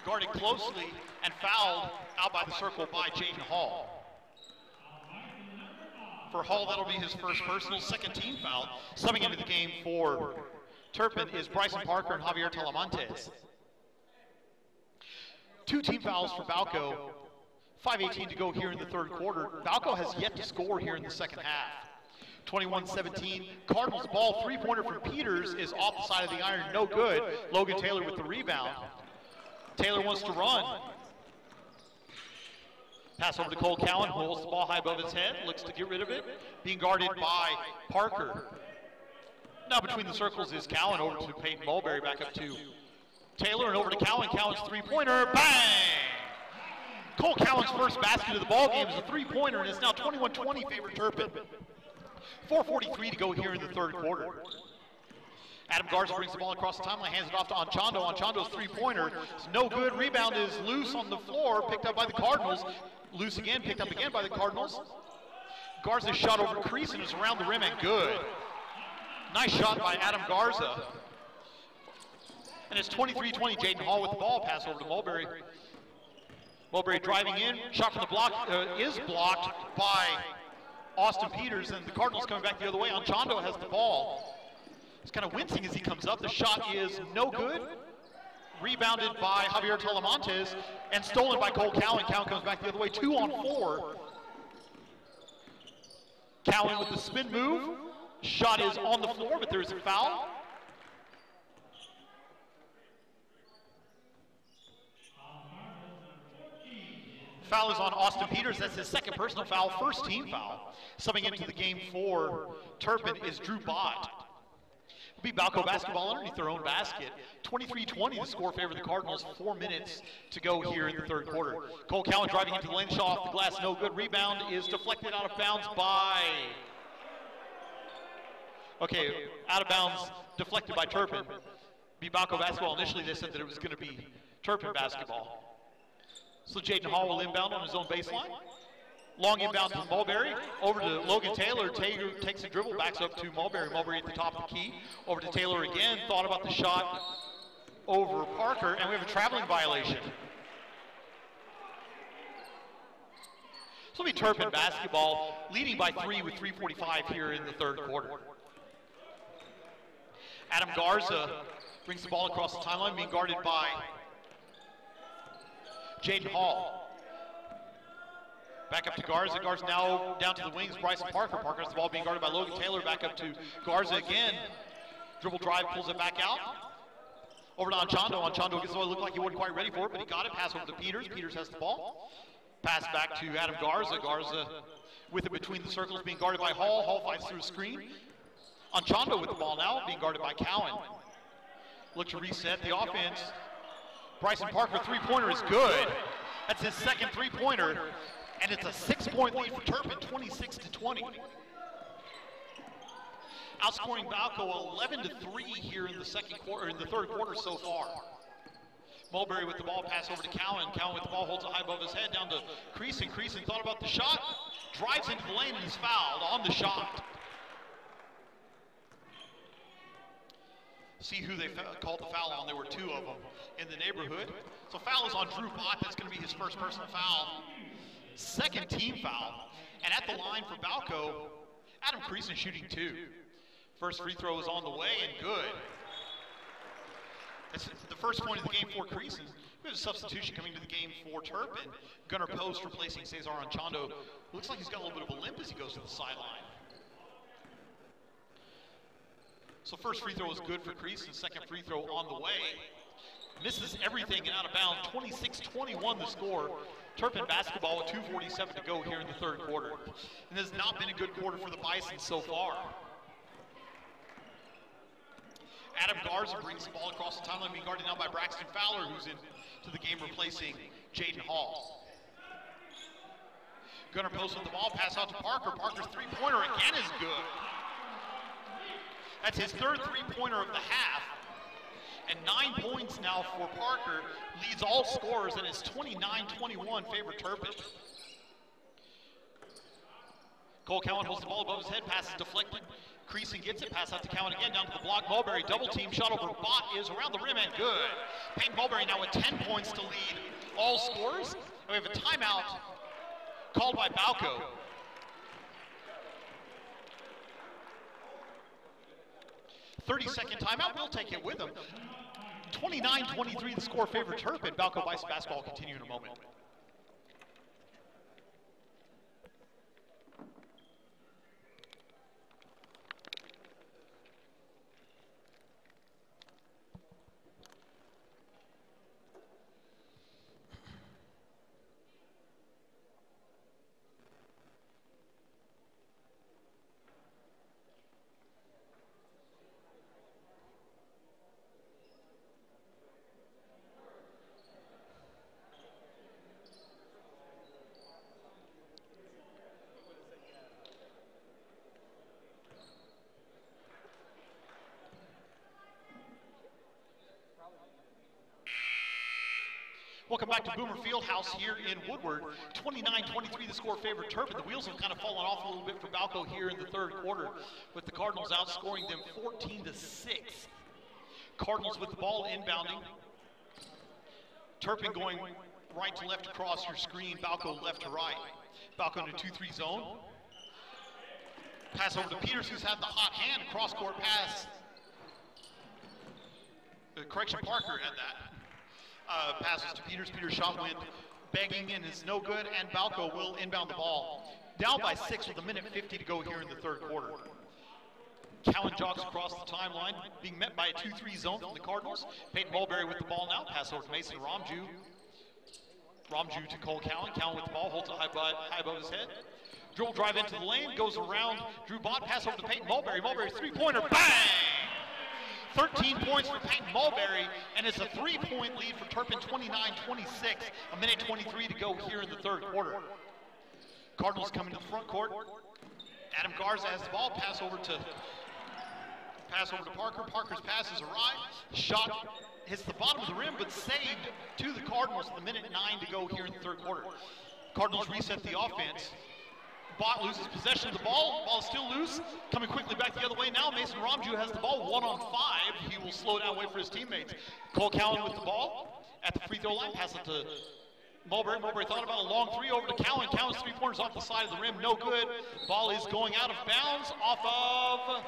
guarded closely and fouled out by the circle by Jaden Hall. For Hall, that'll be his first personal, second team foul. Subbing into the game for Turpin is Bryson Parker and Javier Talamantes. 2 team fouls for Balko. 5:18 to go here in the third quarter. Balko has yet to score here in the second half. 21-17. Cardinals ball, three-pointer from Peters is off the side of the iron, no good. Logan Taylor with the rebound. Taylor wants to run. Pass over to Cole Cowan, holds the ball high above his head, looks to get rid of it. Being guarded by Parker. Now between the circles is Cowan, over to Peyton Mulberry, back up to Taylor, and over to Cowan. Cowan's three-pointer, bang! Cole Cowan's first basket of the ball game is a three-pointer, and it's now 21-20 favor Turpin. 4:43 to go here in the third quarter. Adam Garza brings the ball across the timeline, hands it off to Anchondo. Anchondo's three-pointer is no good. Rebound is loose on the floor, picked up by the Cardinals. Loose again, picked up again by the Cardinals. Garza's shot over crease and is around the rim and good. Nice shot by Adam Garza. And it's 23-20, Jaden Hall with the ball, pass over to Mulberry. Mulberry driving in, shot from the block is blocked by Austin Peters, and the Cardinals coming back the other way. Anchondo has the ball. He's kind of wincing as he comes up. The shot is no good. Rebounded by Javier Telemontes and stolen by Cole Cowan. Cowan comes back the other way, 2 on 4. Cowan with the spin move. Shot is on the floor, but there's a foul. Foul is on Austin Peters. That's his second personal foul, first team foul. Subbing into the game for Turpin is Drew Bott. It'll be Balko basketball underneath their own basket. 23-20, the score favor the Cardinals. 4 minutes to go here in the third quarter. Cole Cowan driving into the lane, shot off the glass, no good. Rebound is deflected out of bounds by... Okay, out of bounds, deflected by Turpin. Be Balko basketball. Initially they said that it was going to be Turpin basketball. So Jaden Hall will inbound on his own baseline. Long inbound to Mulberry, over to Logan Taylor. Taylor takes a dribble, backs up to Mulberry. Mulberry at the top of the key. Over to Taylor again, thought about the shot over Parker, and we have a traveling violation. So it'll be Turpin basketball, leading by 3 with 3:45 here in the third quarter. Adam Garza brings the ball across the timeline, being guarded by Jaden Hall. Back up to Garza. Garza now down to the wings. Bryson Parker. Parker has the ball, being guarded by Logan Taylor. Back up to Garza again. Dribble drive, pulls it back out. Over to Anchondo. Anchondo gets the ball. Looked like he wasn't quite ready for it, but he got it. Pass over to Peters. Peters has the ball. Pass back to Adam Garza. Garza with it between the circles, being guarded by Hall. Hall fights through a screen. Anchondo with the ball now, being guarded by Cowan. Look to reset the offense. Bryson Parker, three-pointer is good. That's his second three-pointer, and it's a 6-point lead for Turpin, 26-20. Outscoring Balko 11-3 here in the second quarter, in the third quarter so far. Mulberry with the ball, pass over to Cowan. Cowan with the ball, holds it high above his head, down to Creason. Creason thought about the shot, drives into the lane and is fouled on the shot. See who they called the foul on. There were 2 of them in the neighborhood. So foul is on Drew Bott. That's going to be his first personal foul. Second team foul. And at the line for Balko, Adam Creason shooting 2. First free throw is on the way and good. That's the first point of the game for Creason. We have a substitution coming to the game for Turpin. Gunnar Post replacing Cesar Anchondo. Looks like he's got a little bit of a limp as he goes to the sideline. So first free throw is good for Creason. Second free throw on the way. Misses everything and out of bounds. 26-21 the score. Turpin basketball with 2:47 to go here in the third quarter. And this has not been a good quarter for the Bison so far. Adam Garza brings the ball across the timeline, being guarded now by Braxton Fowler, who's into the game replacing Jaden Hall. Gunnar Post with the ball, pass out to Parker. Parker's three-pointer again is good. That's his third three-pointer of the half. And 9 points now for Parker, leads all scorers, and it's 29-21 favor Turpin. Cole Cowan holds the ball above his head, pass is deflected. Creason gets it, pass out to Cowan again, down to the block. Mulberry, double team, shot over Bott is around the rim and good. Peyton Mulberry now with 10 points to lead all scorers. And we have a timeout called by Balko. "30-second timeout, we'll take it with him. 29-23, the score favor Turpin. Balko Bison basketball will continue in a moment. Welcome back to Boomer Fieldhouse here in Woodward. 29-23 the score favored Turpin. The wheels have kind of fallen off a little bit for Balko here in the third quarter, with the Cardinals outscoring them 14-6. Cardinals with the ball inbounding. Turpin going right to left across your screen, Balko left to right. Balko in a 2-3 zone. Pass over to Peters, who's had the hot hand, cross-court pass. Correction, Parker had that. Passes to Peters. Peters' shot went begging and is no good, and Balko will inbound the ball. Down by 6 with 1:50 to go here in the third quarter. Cowan jogs across the timeline, being met by a 2-3 zone from the Cardinals. Peyton Mulberry with the ball now. Pass over to Mason Ramju. Ramju to Cole Cowan. Cowan with the ball, holds it high above his head. Dribble drive into the lane, goes around Drew Bott. Pass over to Peyton Mulberry. Mulberry three-pointer, bang! 13 points for Peyton Mulberry, and it's a 3-point lead for Turpin, 29-26. 1:23 to go here in the third quarter. Cardinals coming to the front court. Adam Garza has the ball. Pass over to Parker. Parker's pass is awry. Shot hits the bottom of the rim, but saved to the Cardinals with 1:09 to go here in the third quarter. Cardinals reset the offense. Bott loses possession of the ball. Ball is still loose. Coming quickly back the other way now. Mason Ramju has the ball 1-on-5. He will slow down, wait for his teammates. Cole Cowan with the ball at the free throw line. Pass it to Mulberry. Mulberry thought about a long three over to Cowan. Cowan's three-pointers off the side of the rim. No good. Ball is going out of bounds off of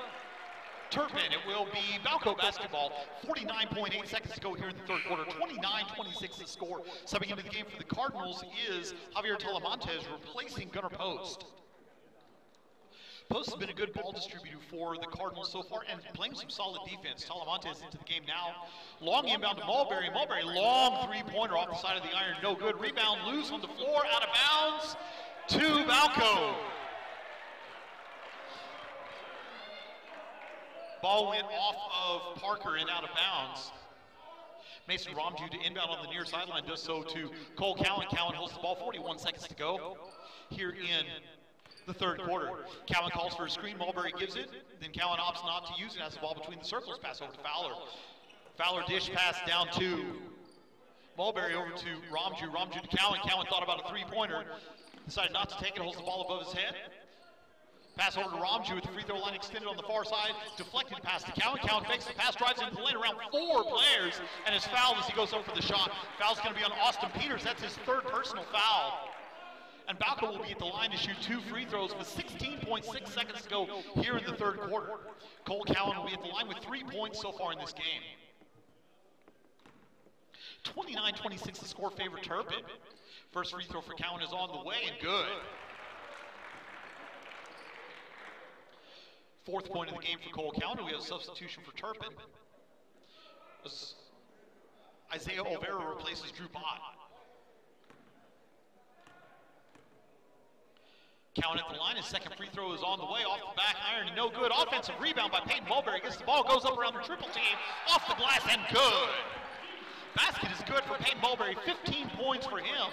Turpin. It will be Balko basketball. 49.8 seconds to go here in the third quarter. 29-26 the score. Subbing into the game for the Cardinals is Javier Telemontes, replacing Gunnar Post. Post has been a good ball distributor for the Cardinals so far and playing some solid defense. Telemontes into the game now. Long inbound to Mulberry. Mulberry, long three-pointer off the side of the iron. No good. Rebound loose on the floor, out of bounds to Balko. Ball went off of Parker and out of bounds. Mason Ramju to inbound on the near sideline, does so to Cole Cowan. Cowan holds the ball, 41 seconds to go here in the third quarter. Cowan calls for a screen, Mulberry gives it, then Cowan opts not to use it, has the ball between the circles, pass over to Fowler. Fowler dish pass down to Mulberry, over to Ramju. Ramju to Cowan. Cowan thought about a three-pointer, decided not to take it, holds the ball above his head. Pass over to Ramju with the free throw line extended on the far side. Deflected pass to Cowan. Cowan fakes the pass, drives into the lane around 4 players, and is fouled as he goes up for the shot. Foul's going to be on Austin Peters. That's his third personal foul. And Balko will be at the line to shoot 2 free throws with 16.6 seconds to go here in the third quarter. Cole Cowan will be at the line with 3 points so far in this game. 29-26 the score favor Turpin. First free throw for Cowan is on the way and good. Fourth point of the game for Cole Cowan. We have a substitution for Turpin. Isaiah Olvera replaces Drew Bott. Cowan at the line. His second free throw is on the way. Off the back iron. No good. Offensive rebound by Peyton Mulberry. Gets the ball. Goes up around the triple team. Off the glass and good. Basket is good for Peyton Mulberry. 15 points for him.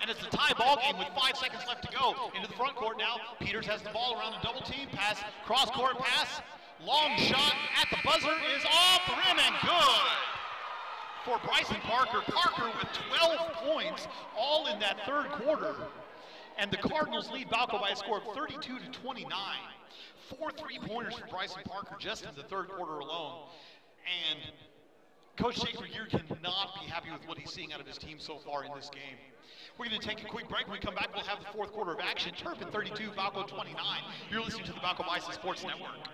And it's a tie ball game with 5 seconds left to go. Into the front court now. Peters has the ball around the double team. Pass, cross court pass. Long shot at the buzzer is off the rim and good. For Bryson Parker. Parker with 12 points, all in that third quarter. And the Cardinals lead Balko by a score of 32-29. 4 three-pointers for Bryson Parker just in the third quarter alone. And Coach Shaker Gear cannot be happy with what he's seeing out of his team so far in this game. We're going to take a quick break. When we come back, we'll have the fourth quarter of action. Turpin 32, Balko 29. You're listening to the Balko Bison Sports Network.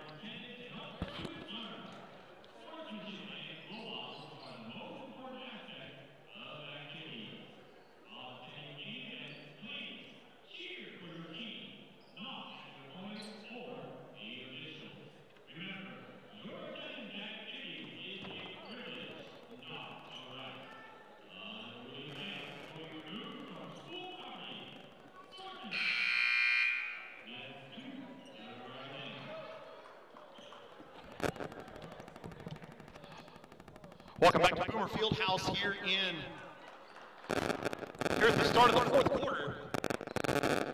Welcome back to Boomer Fieldhouse here at the start of the fourth quarter.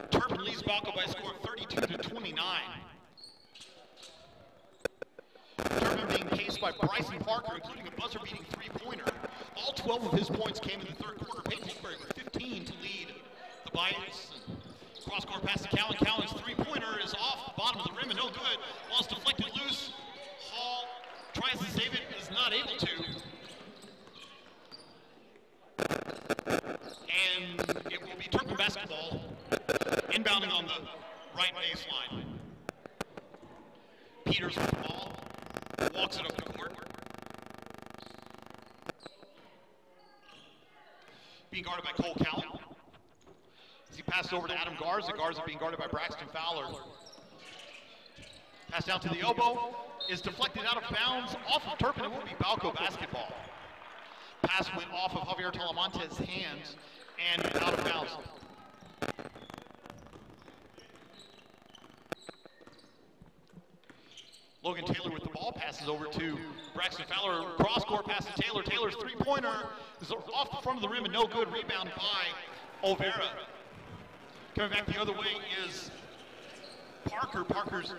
Turpin leads Balko by a score of 32-29. Turpin being paced by Bryson Parker, including a buzzer-beating three-pointer. All 12 of his points came in the third quarter. Peyton Mulberry with 15 to lead the Bites. Cross-court pass to Cowan. Cowan's three-pointer is off the bottom of the rim and no good. Ball's deflected loose. Hall tries to save it, is not able to. And it will be Turpin basketball, inbounding on the right baseline. Peters with the ball, walks it up the court. Being guarded by Cole Cowan. As he passes over to Adam Garza. Garza being guarded by Braxton Fowler. Pass down to the elbow, is deflected out of bounds off of Turpin. It will be Balko basketball. Pass went off of Javier Talamante's hands and out of bounds. Logan Taylor with the ball, passes over to Braxton Fowler. Cross-court pass to Taylor. Taylor's three-pointer is off the front of the rim and no good. Rebound by Olvera. Coming back the other way is Parker. Parker's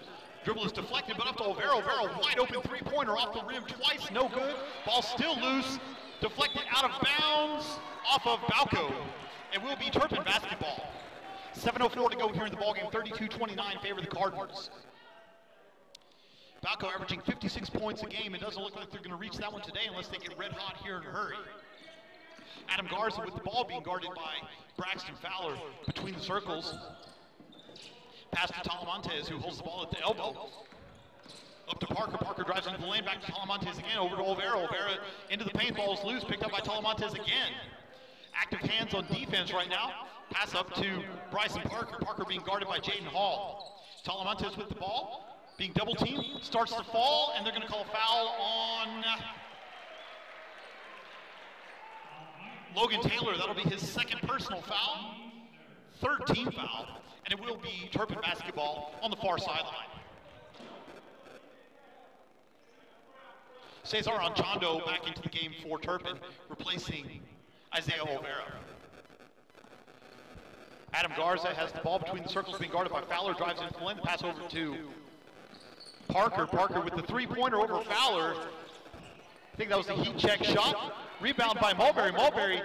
dribble is deflected, but up to Olvera. Olvera wide open three-pointer off the rim twice, no good. Ball still loose, deflected out of bounds off of Balko. It will be Turpin basketball. 7:04 to go here in the ballgame. 32-29 favor the Cardinals. Balko averaging 56 points a game. It doesn't look like they're going to reach that one today unless they get red hot here in a hurry. Adam Garza with the ball being guarded by Braxton Fowler between the circles. Pass to Talamantes, who holds the ball at the elbow. Up to Parker. Parker drives into the lane, back to Talamantes again, over to Olvera. Olvera into the paint, ball is loose, picked up by Talamantes again. Active hands on defense right now. Pass up to Bryson Parker. Parker being guarded by Jaden Hall. Talamantes with the ball, being double teamed, starts to fall, and they're going to call a foul on Logan Taylor. That'll be his second personal foul, third team foul, and it will be Turpin basketball on the far sideline. Cesar Anchondo back into the game for Turpin, replacing Isaiah Olvera. Adam Garza has the ball between the circles, being guarded by Fowler, drives into the lane, pass over to Parker. Parker with the three-pointer over Fowler. I think that was the heat check shot. Rebound by Mulberry. Mulberry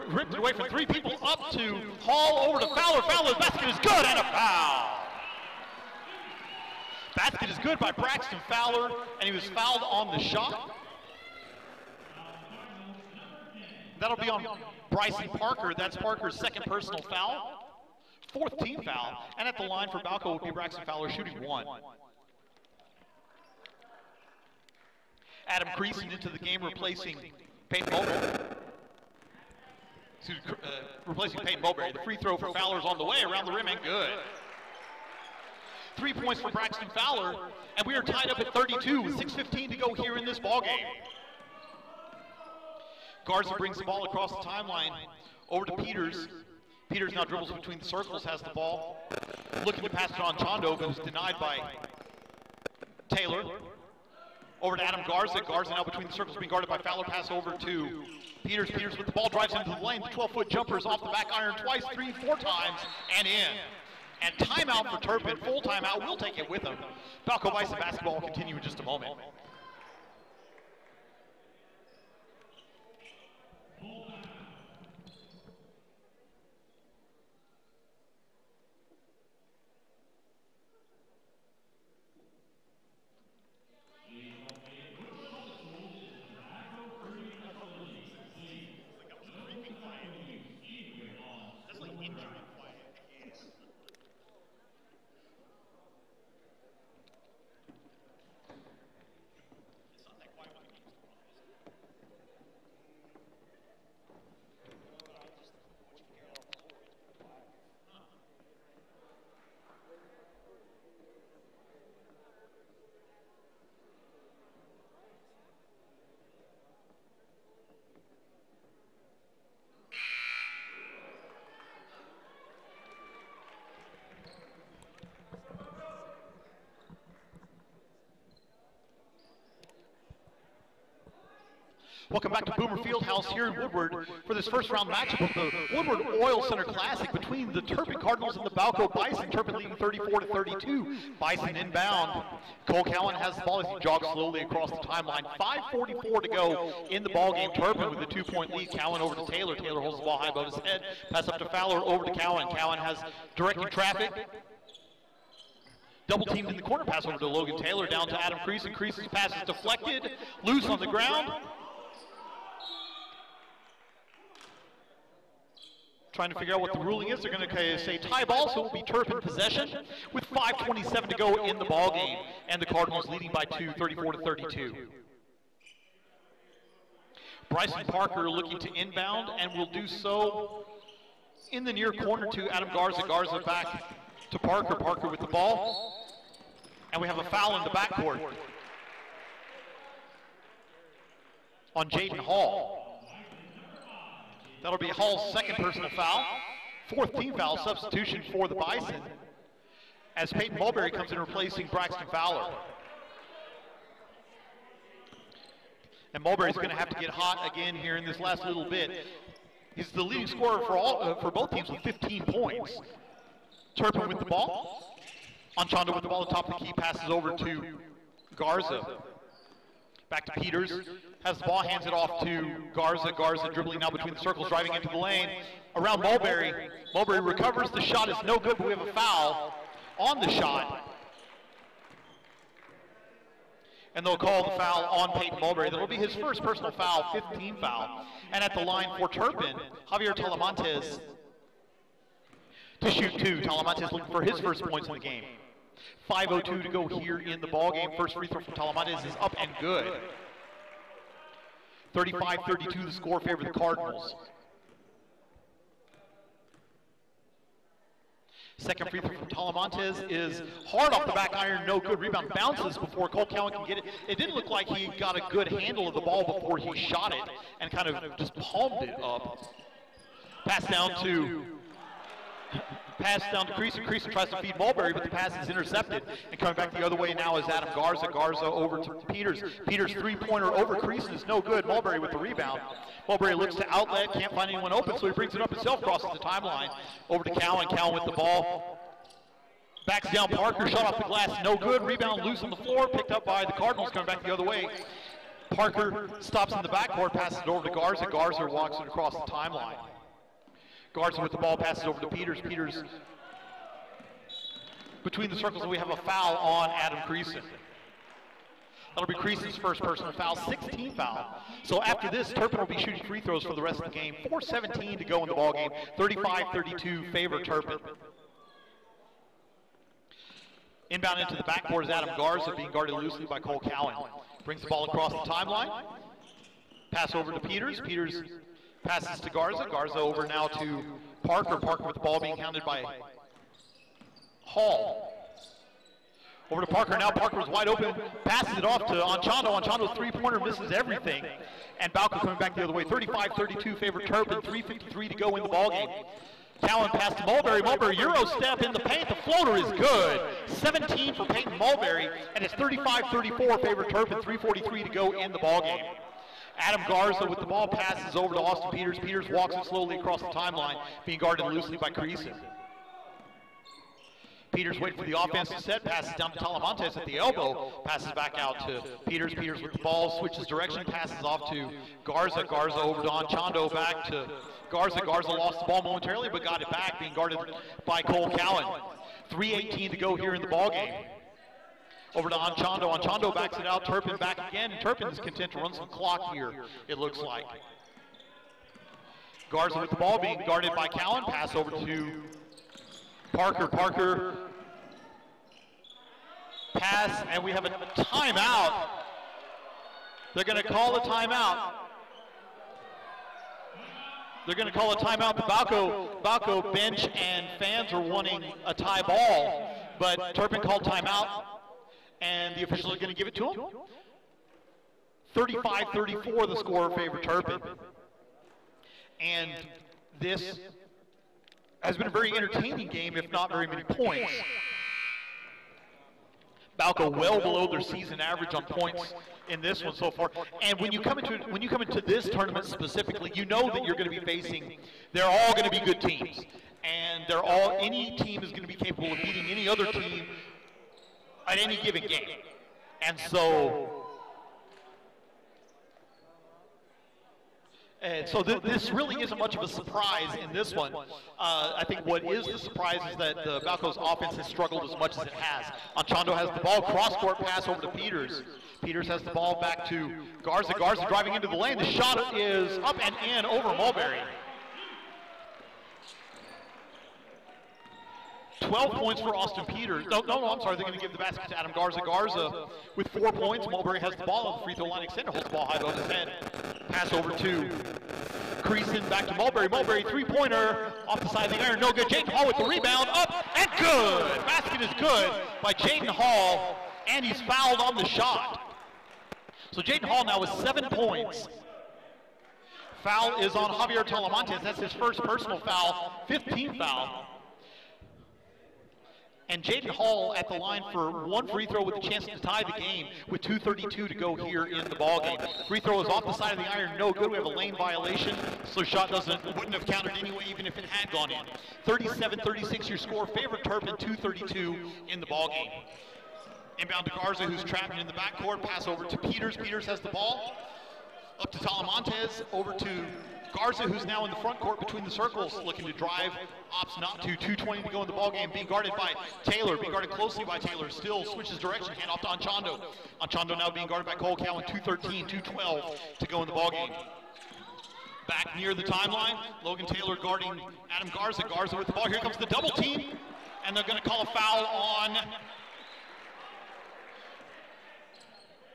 ripped it away from three people, up to Hall, over to Fowler. Fowler's basket is good, and a foul. Basket is good by Braxton Fowler, and he was fouled on the shot. That'll be on Bryson Parker. That's Parker's second personal foul, fourth team foul, and at the line for Balko will be Braxton Fowler, shooting one. Adam Creason into the game, replacing Peyton Mulberry. Replacing Peyton Mulberry. The free throw for Fowler's on the way, around the rim, and good. 3 points for Braxton Fowler, and we are tied up at 32 with 6:15 to go here in this ballgame. Garza brings the ball across the timeline over to Peters. Peters now dribbles between the circles, has the ball, looking to pass it on Chondo, but was denied by Taylor. Over to Adam Garza. Garza now between the circles, being guarded by Fowler. Pass over to Peters. Peters with the ball, drives into the lane. The 12-foot jumper is off the back iron twice, 3-4 times, and in. And timeout for Turpin, full timeout. We'll take it with him. Balko Bison basketball will continue in just a moment. Welcome back to Boomer Fieldhouse here in Woodward for this first round matchup of the Woodward Oil Center Classic between the Turpin Cardinals and the Balko Bison. Turpin leading 34-32. Bison inbound. Cole Cowan has the ball as he jogs slowly across the timeline. 5:44 to go in the ballgame. Turpin with a 2-point lead. Cowan over to Taylor. Taylor holds the ball high above his head. Pass up to Fowler, over to Cowan. Cowan has directing traffic. Double teamed in the corner, pass over to Logan Taylor, down to Adam Creason. Creason's pass is deflected, loose on the ground. Trying to figure out what the ruling is. They're going to say tie ball, so it will be Turpin possession with 5:27 to go in the ball game, and the Cardinals leading by 2, 34-32. Bryson Parker looking to inbound, and will do so in the near corner to Adam Garza. Garza back to Parker. Parker with the ball, and we have a foul in the backcourt on Jaden Hall. That'll be Hall's second personal foul. Fourth team foul, substitution for the Bison, as Peyton Mulberry comes in replacing Braxton Fowler. And Mulberry's going to have to get hot again here in this last little bit. He's the leading scorer for both teams with 15 points. Turpin with the ball. Anchondo with the ball at the top of the key, passes over to Garza. Back to Peters, has the ball, hands it off to Garza. Garza dribbling now between the circles, driving into the lane. Around Mulberry. Mulberry recovers, the shot is no good, but we have a foul on the shot. And they'll call the foul on Peyton Mulberry. That'll be his first personal foul, 15th foul. And at the line for Turpin, Javier Talamantes to shoot two. Talamantes looking for his first points in the game. 5:02 to go here in the ballgame. First free throw from Talamantes is up and good. 35-32 the score, favor the Cardinals. Second free throw from Talamantes is hard off the back iron, no good. Rebound bounces before Cole Cowan can get it. It didn't look like he got a good handle of the ball before he shot it and kind of just palmed it up. Pass down to Creason. Creason tries to feed Mulberry, but the pass is intercepted. And coming back the other way now is Adam Garza. Garza over to Peters. Peters' three-pointer over Creason is no good. Mulberry with the rebound. Mulberry looks to outlet, can't find anyone open, so he brings it up himself, crosses the timeline. Over to Cowan. Cowan with the ball. Backs down Parker, shot off the glass, no good. Rebound loose on the floor, picked up by the Cardinals, coming back the other way. Parker stops in the backcourt, passes it over to Garza. Garza walks it across the timeline. Garza with the ball, passes over to Peters. Peters between the circles, and we have a foul on Adam Creason. That'll be Creason's first personal foul, 16th foul. So after this, Turpin will be shooting free throws for the rest of the game. 4:17 to go in the ballgame. 35-32 favor Turpin. Inbound into the backcourt is Adam Garza, being guarded loosely by Cole Cowan. Brings the ball across the timeline. Pass over to Peters. Peters passes to Garza. Garza over now to Parker. Parker with the ball being handled by Hall. Over to Parker now. Parker was wide open. Passes it off to Anchondo. Anchondo's three-pointer misses everything. And Balko coming back the other way. 35-32 favor Turpin. 3:53 to go in the ballgame. Cowan pass to Mulberry. Mulberry Euro step in the paint. The floater is good. 17 for Peyton Mulberry. And it's 35-34 favor Turpin. 3:43 to go in the ballgame. Adam Garza with the ball, passes over to Austin Peters. Peters walks it slowly across the timeline, being guarded loosely by Creason. Peters waiting for the offensive set, passes down to Talamantes at the elbow, passes back out to Peters. Peters with the ball, switches direction, passes off to Garza. Garza over to Anchondo, back to Garza. Garza lost the ball momentarily, but got it back, being guarded by Cole Cowan. 3:18 to go here in the ballgame. Over to Anchondo. Anchondo backs it out. Turpin back again. And Turpin is content to run some clock here, it looks like. Garza with the ball, being guarded by Cowan. Pass over to Parker. Parker pass, and we have a timeout. They're going to call a timeout. They're going to call a timeout. The Balko bench and fans are wanting a tie ball, but Turpin called timeout. And the officials are going to give it to him. 35-34 the score in favor of Turpin. And this has been a very entertaining game, if not very many points. Balko well below their season average on points in this one so far. And when you come into this tournament specifically, you know that you're going to be facing. They're all going to be good teams, and any team is going to be capable of beating any other team at any given game. And so this really isn't much of a surprise in this one. I think what is the surprise is that the Balko's offense has struggled as much as it has. Anchondo has the ball, cross-court pass over to Peters. Peters has the ball back to Garza. Garza driving into the lane. The shot is up and in over Mulberry. 12 points for Austin Peters. No, I'm sorry. They're going to give the basket to Adam Garza. Garza with 4 points. Mulberry has the ball on the free throw line extender. Holds the ball high above his head. Pass over to Creason. Back to Mulberry. Mulberry three-pointer off the side of the iron. No good. Jaden Hall with the rebound. Up and good. Basket is good by Jaden Hall, and he's fouled on the shot. So Jaden Hall now with 7 points. Foul is on Javier Talamantes. That's his first personal foul. 15th foul. And Jaden Hall at the line for 1 free throw with a chance to tie the game with 2:32 to go here in the ball game. Free throw is off the side of the iron, no good. We have a lane violation, so shot wouldn't have counted anyway, even if it had gone in. 37-36 your score. Favorite Turpin, 2:32 in the ball game. Inbound to Garza, who's trapped in the backcourt. Pass over to Peters. Peters has the ball. Up to Talamantes. Over to Garza, who's now in the front court between the circles, looking to drive, opts not to. 2:20 to go in the ballgame, being guarded by Taylor, being guarded closely by Taylor. Still switches direction, hand off to Anchondo. Anchondo now being guarded by Cole Cowan. 2:13, 2:12 to go in the ballgame. Back near the timeline, Logan Taylor guarding Adam Garza. Garza with the ball. Here comes the double team, and they're going to call a foul on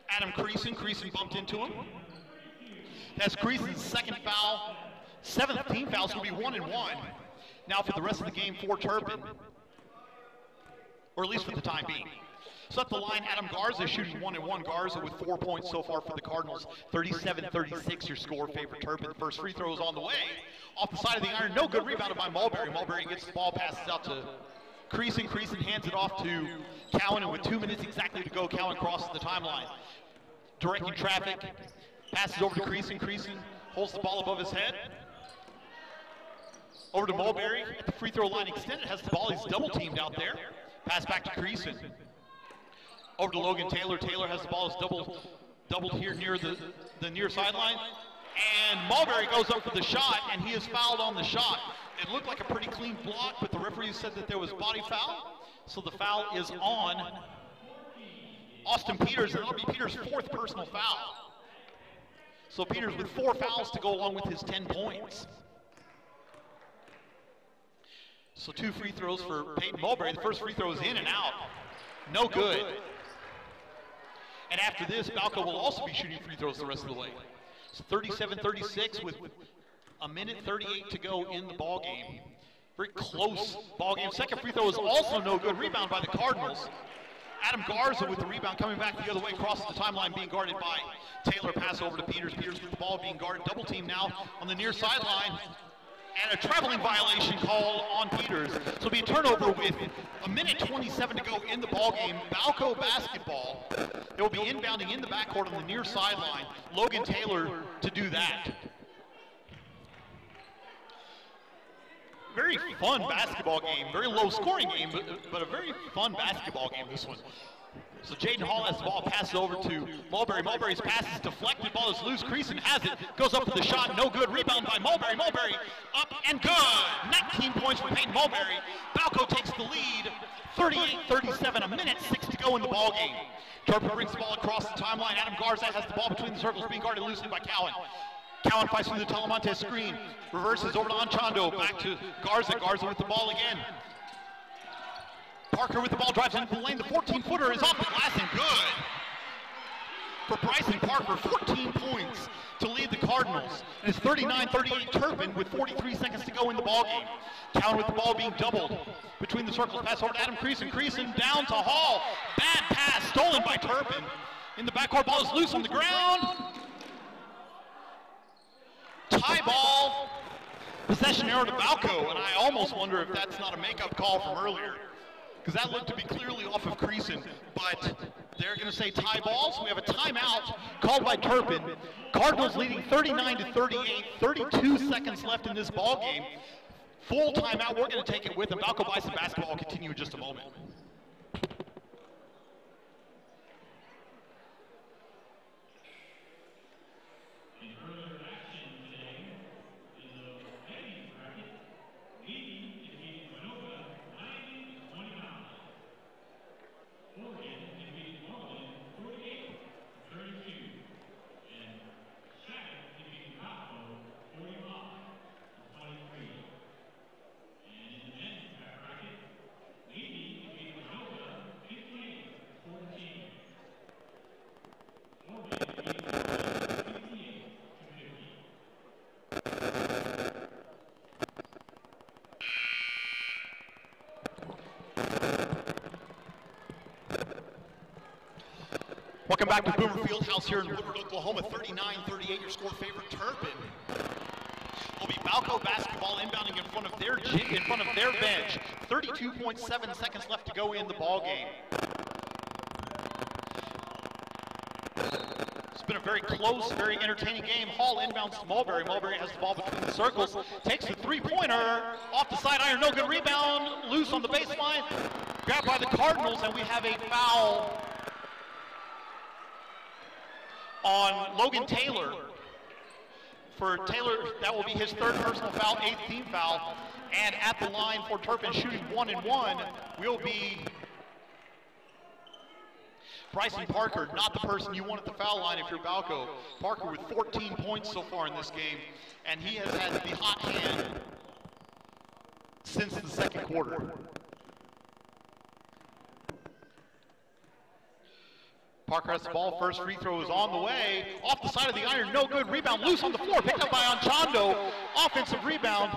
Adam Creason. Creason bumped into him. That's Creason's second foul. 7th team foul, so it'll be 1 and 1. Now for the rest of the game for Turpin, or at least for the time being. So at the line, Adam Garza shooting 1 and 1. Garza with 4 points so far for the Cardinals. 37-36 your score, favorite Turpin. The first free throw is on the way. Off the side of the iron, no good, rebounded by Mulberry. Mulberry gets the ball, passes out to Creason. Creason hands it off to Cowan, and with 2 minutes exactly to go, Cowan crosses the timeline. Directing traffic. Passes over to Creason. Creason holds the ball above his head. Over to Mulberry at the free throw line extended. Has the ball. He's double teamed out there. Pass back to Creason. Over to Logan Taylor. Taylor has the ball. Is doubled here near the near sideline. And Mulberry goes up for the shot, and he is fouled on the shot. It looked like a pretty clean block, but the referee said that there was body foul. So the foul is on Austin Peters, and that'll be Peters' 4th personal foul. So Peters with 4 fouls to go along with his 10 points. So 2 free throws for Peyton Mulberry. The first free throw is in and out. No good. And after this, Balko will also be shooting free throws the rest of the way. So 37-36 with a minute 38 to go in the ball game. Very close ball game. Second free throw is also no good. Rebound by the Cardinals. Adam Garza with the rebound coming back the other way, crosses the timeline, being guarded by Taylor. Pass over to Peters. Peters with the ball, being guarded. Double team now on the near sideline. And a traveling violation called on Peters. So it'll be a turnover with a minute 27 to go in the ball game. Balko basketball. They will be inbounding in the backcourt on the near sideline. Logan Taylor to do that. Very fun basketball game, very low scoring game, but a very fun basketball game, this one. So Jaden Hall has the ball, passes over to Mulberry. Mulberry's pass is deflected, ball is loose. Creason has it, goes up for the shot, no good. Rebound by Mulberry. Mulberry up and good. 19 points for Peyton Mulberry. Balko takes the lead, 38-37, a minute 6 to go in the ball game. Turpin brings the ball across the timeline. Adam Garza has the ball between the circles, being guarded loosely by Cowan. Cowan fights through the Talamantes screen, reverses over to Anchondo, back to Garza. Garza with the ball again. Parker with the ball, drives into the lane. The 14-footer is off the glass and good. For Bryson Parker, 14 points to lead the Cardinals. And it's 39-38 Turpin with 43 seconds to go in the ballgame. Cowan with the ball being doubled between the circles. Pass over to Adam Creason. Creason down to Hall. Bad pass, stolen by Turpin. In the backcourt, ball is loose on the ground. Tie ball, possession arrow to Balko, and I almost wonder if that's not a makeup call from earlier, because that looked to be clearly off of Creason, but they're going to say tie ball, so we have a timeout called by Turpin. Cardinals leading 39-38, 32 seconds left in this ball game. Full timeout, we're going to take it with them. Balko Bison basketball will continue in just a moment. Welcome back to Boomer Fieldhouse here in Woodward, Oklahoma. 39-38, your score favorite Turpin. Will be Balko basketball inbounding in front of their bench. 32.7 seconds left to go in the ball game. It's been a very close, very entertaining game. Hall inbounds to Mulberry. Mulberry has the ball between the circles. Takes the three-pointer off the side iron. No good rebound. Loose on the baseline. Grabbed by the Cardinals, and we have a foul on Logan Taylor. For Taylor, that will be his third personal foul, 8th team foul. And at the line for Turpin, shooting 1-1, will be Bryson Parker, not the person you want at the foul line if you're Balko. Parker with 14 points so far in this game, and he has had the hot hand since the second quarter. Parker has the ball, first free throw is on the way, off the side of the iron, no good, rebound, loose on the floor, picked up by Anchondo, offensive rebound,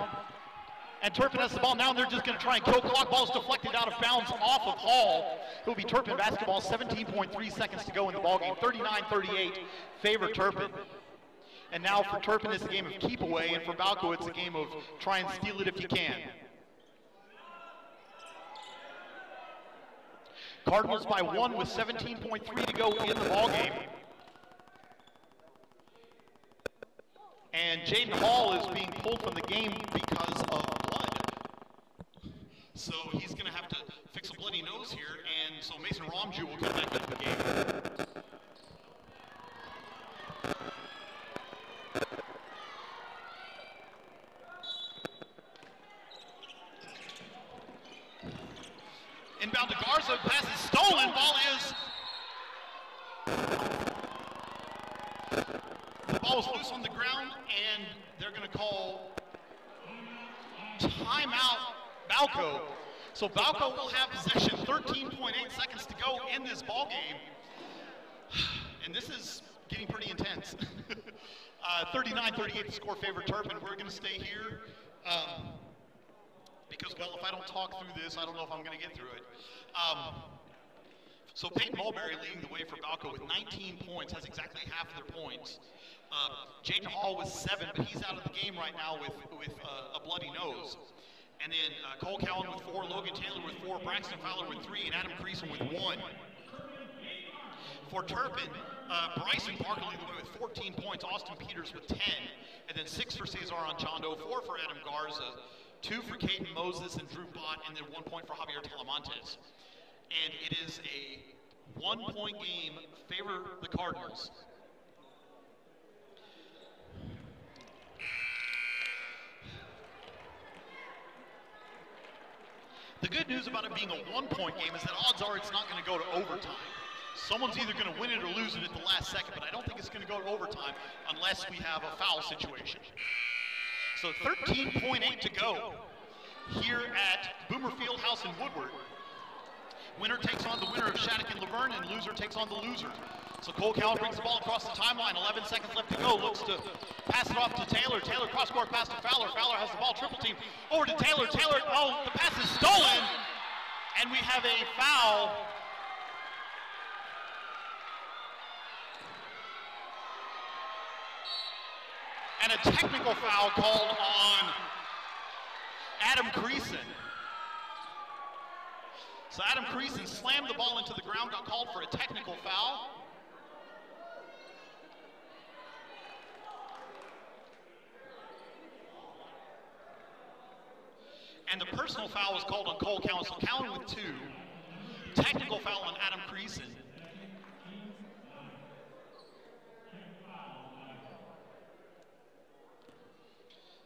and Turpin has the ball now, and they're just going to try and kill clock. Ball's deflected out of bounds off of Hall. It will be Turpin basketball, 17.3 seconds to go in the ballgame, 39-38, favor Turpin. And now for Turpin, it's a game of keep away, and for Balko, it's a game of try and steal it if you can. Cardinals by 1 with 17.3 to go in the ballgame. And Jaden Hall is being pulled from the game because of blood. So he's going to have to fix a bloody nose here, and so Mason Romju will come back into the game. Inbound to Garza, pass is stolen, ball is... The ball was loose on the ground, and they're going to call timeout Balko. So Balko will have possession, 13.8 seconds to go in this ball game. And this is getting pretty intense. 39-38 to score favor Turpin. We're going to stay here. Because, well, if I don't talk through this, I don't know if I'm going to get through it. So Peyton Mulberry leading the way for Balko with 19 points, has exactly half of their points. Jaden Hall with 7, but he's out of the game right now with a bloody nose. And then Cole Cowan with 4, Logan Taylor with 4, Braxton Fowler with 3, and Adam Creason with 1. For Turpin, Bryson Parker leading the way with 14 points, Austin Peters with 10, and then 6 for Cesar Anchondo, 4 for Adam Garza, 2 for Caden Moses and Drew Bott, and then 1 point for Javier Talamontes. And it is a 1-point game, favor the Cardinals. The good news about it being a 1-point game is that odds are it's not going to go to overtime. Someone's either going to win it or lose it at the last second, but I don't think it's going to go to overtime unless we have a foul situation. So 13.8 to go here at Boomer Fieldhouse in Woodward. Winner takes on the winner of Shattuck and Laverne, and loser takes on the loser. So Cole Cowan brings the ball across the timeline, 11 seconds left to go, looks to pass it off to Taylor. Taylor cross-court pass to Fowler. Fowler has the ball, triple team, over to Taylor. Taylor, oh, the pass is stolen, and we have a foul. And a technical foul called on Adam Creason. So Adam Creason slammed the ball into the ground, got called for a technical foul. And the personal foul was called on Cole Cowan, so Cowan with 2. Technical foul on Adam Creason.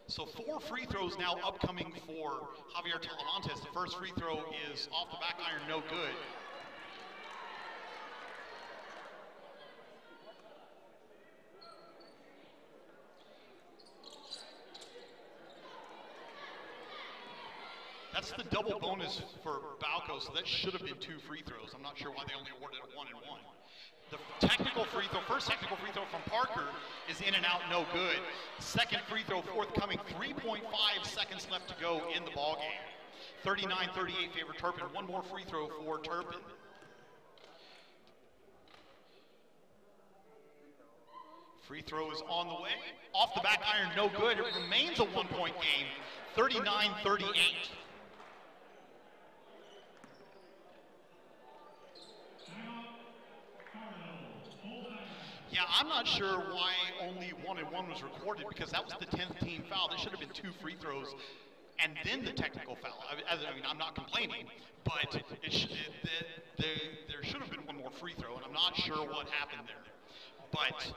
So 4 free throws now upcoming for Javier Talamantes. The first free throw is off the back iron, no good. That's the double bonus for Balko, so that should have been 2 free throws. I'm not sure why they only awarded a 1 and 1. The technical free throw, first technical free throw from Parker is in and out, no good. Second free throw forthcoming, 3.5 seconds left to go in the ball game. 39-38 favor Turpin. One more free throw for Turpin. Free throw is on the way. Off the back iron, no good. It remains a 1-point game, 39-38. Yeah, I'm not sure why only 1 and 1 was recorded, because that was the 10th team foul. There should have been 2 free throws and then the technical foul. I mean, I'm not complaining, but there should have been 1 more free throw, and I'm not sure what happened there. But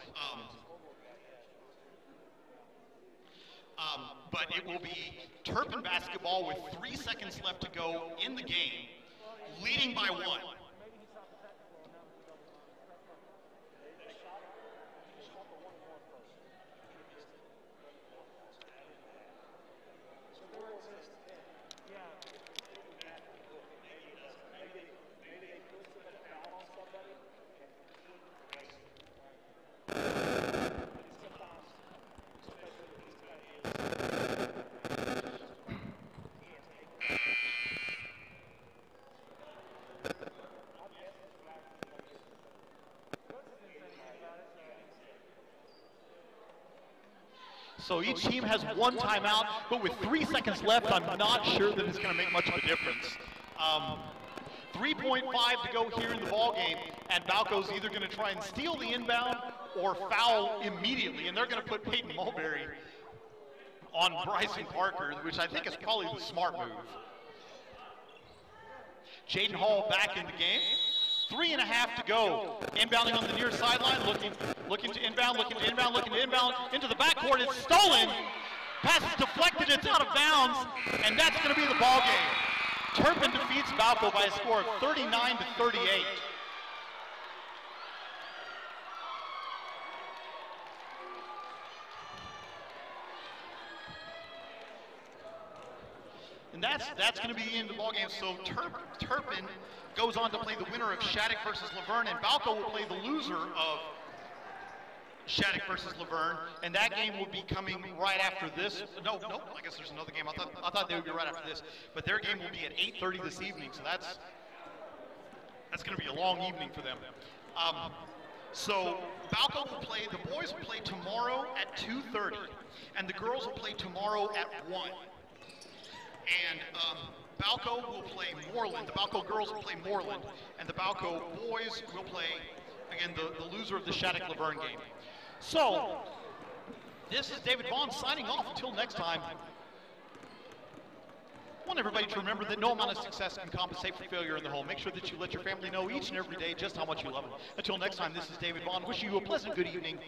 it will be Turpin basketball with 3 seconds left to go in the game, leading by 1. So each team has 1 timeout, but with 3 seconds left, I'm not sure that it's going to make much of a difference. 3.5 to go here in the ball game, and Balko's either going to try and steal the inbound or foul immediately, and they're going to put Peyton Mulberry on Bryson Parker, which I think is probably the smart move. Jaden Hall back in the game. 3.5 to go. Inbounding on the near sideline, looking to inbound, looking to inbound into the backcourt. It's stolen. Pass is deflected. It's out of bounds, and that's going to be the ball game. Turpin defeats Balko by a score of 39-38. And that's going to be the end of the ball game. So Turpin goes on to play the winner of Shattuck versus Laverne, and Balko will play the loser of Shattuck versus Laverne, and that game will be coming right after this. No, I guess there's another game. I thought they would be right after this, but their game will be at 8:30 this evening. So that's going to be a long evening for them. So Balko will play. The boys will play tomorrow at 2:30, and the girls will play tomorrow at 1. And Balko will play Moreland. The Balko girls will play Moreland, and the Balko boys will play, again, the loser of the Shattuck-Laverne game. So, this is David Vaughn signing off until next time. I want everybody to remember that no amount of success can compensate for failure in the home. Make sure that you let your family know each and every day just how much you love them. Until next time, this is David Vaughn wishing you a pleasant good evening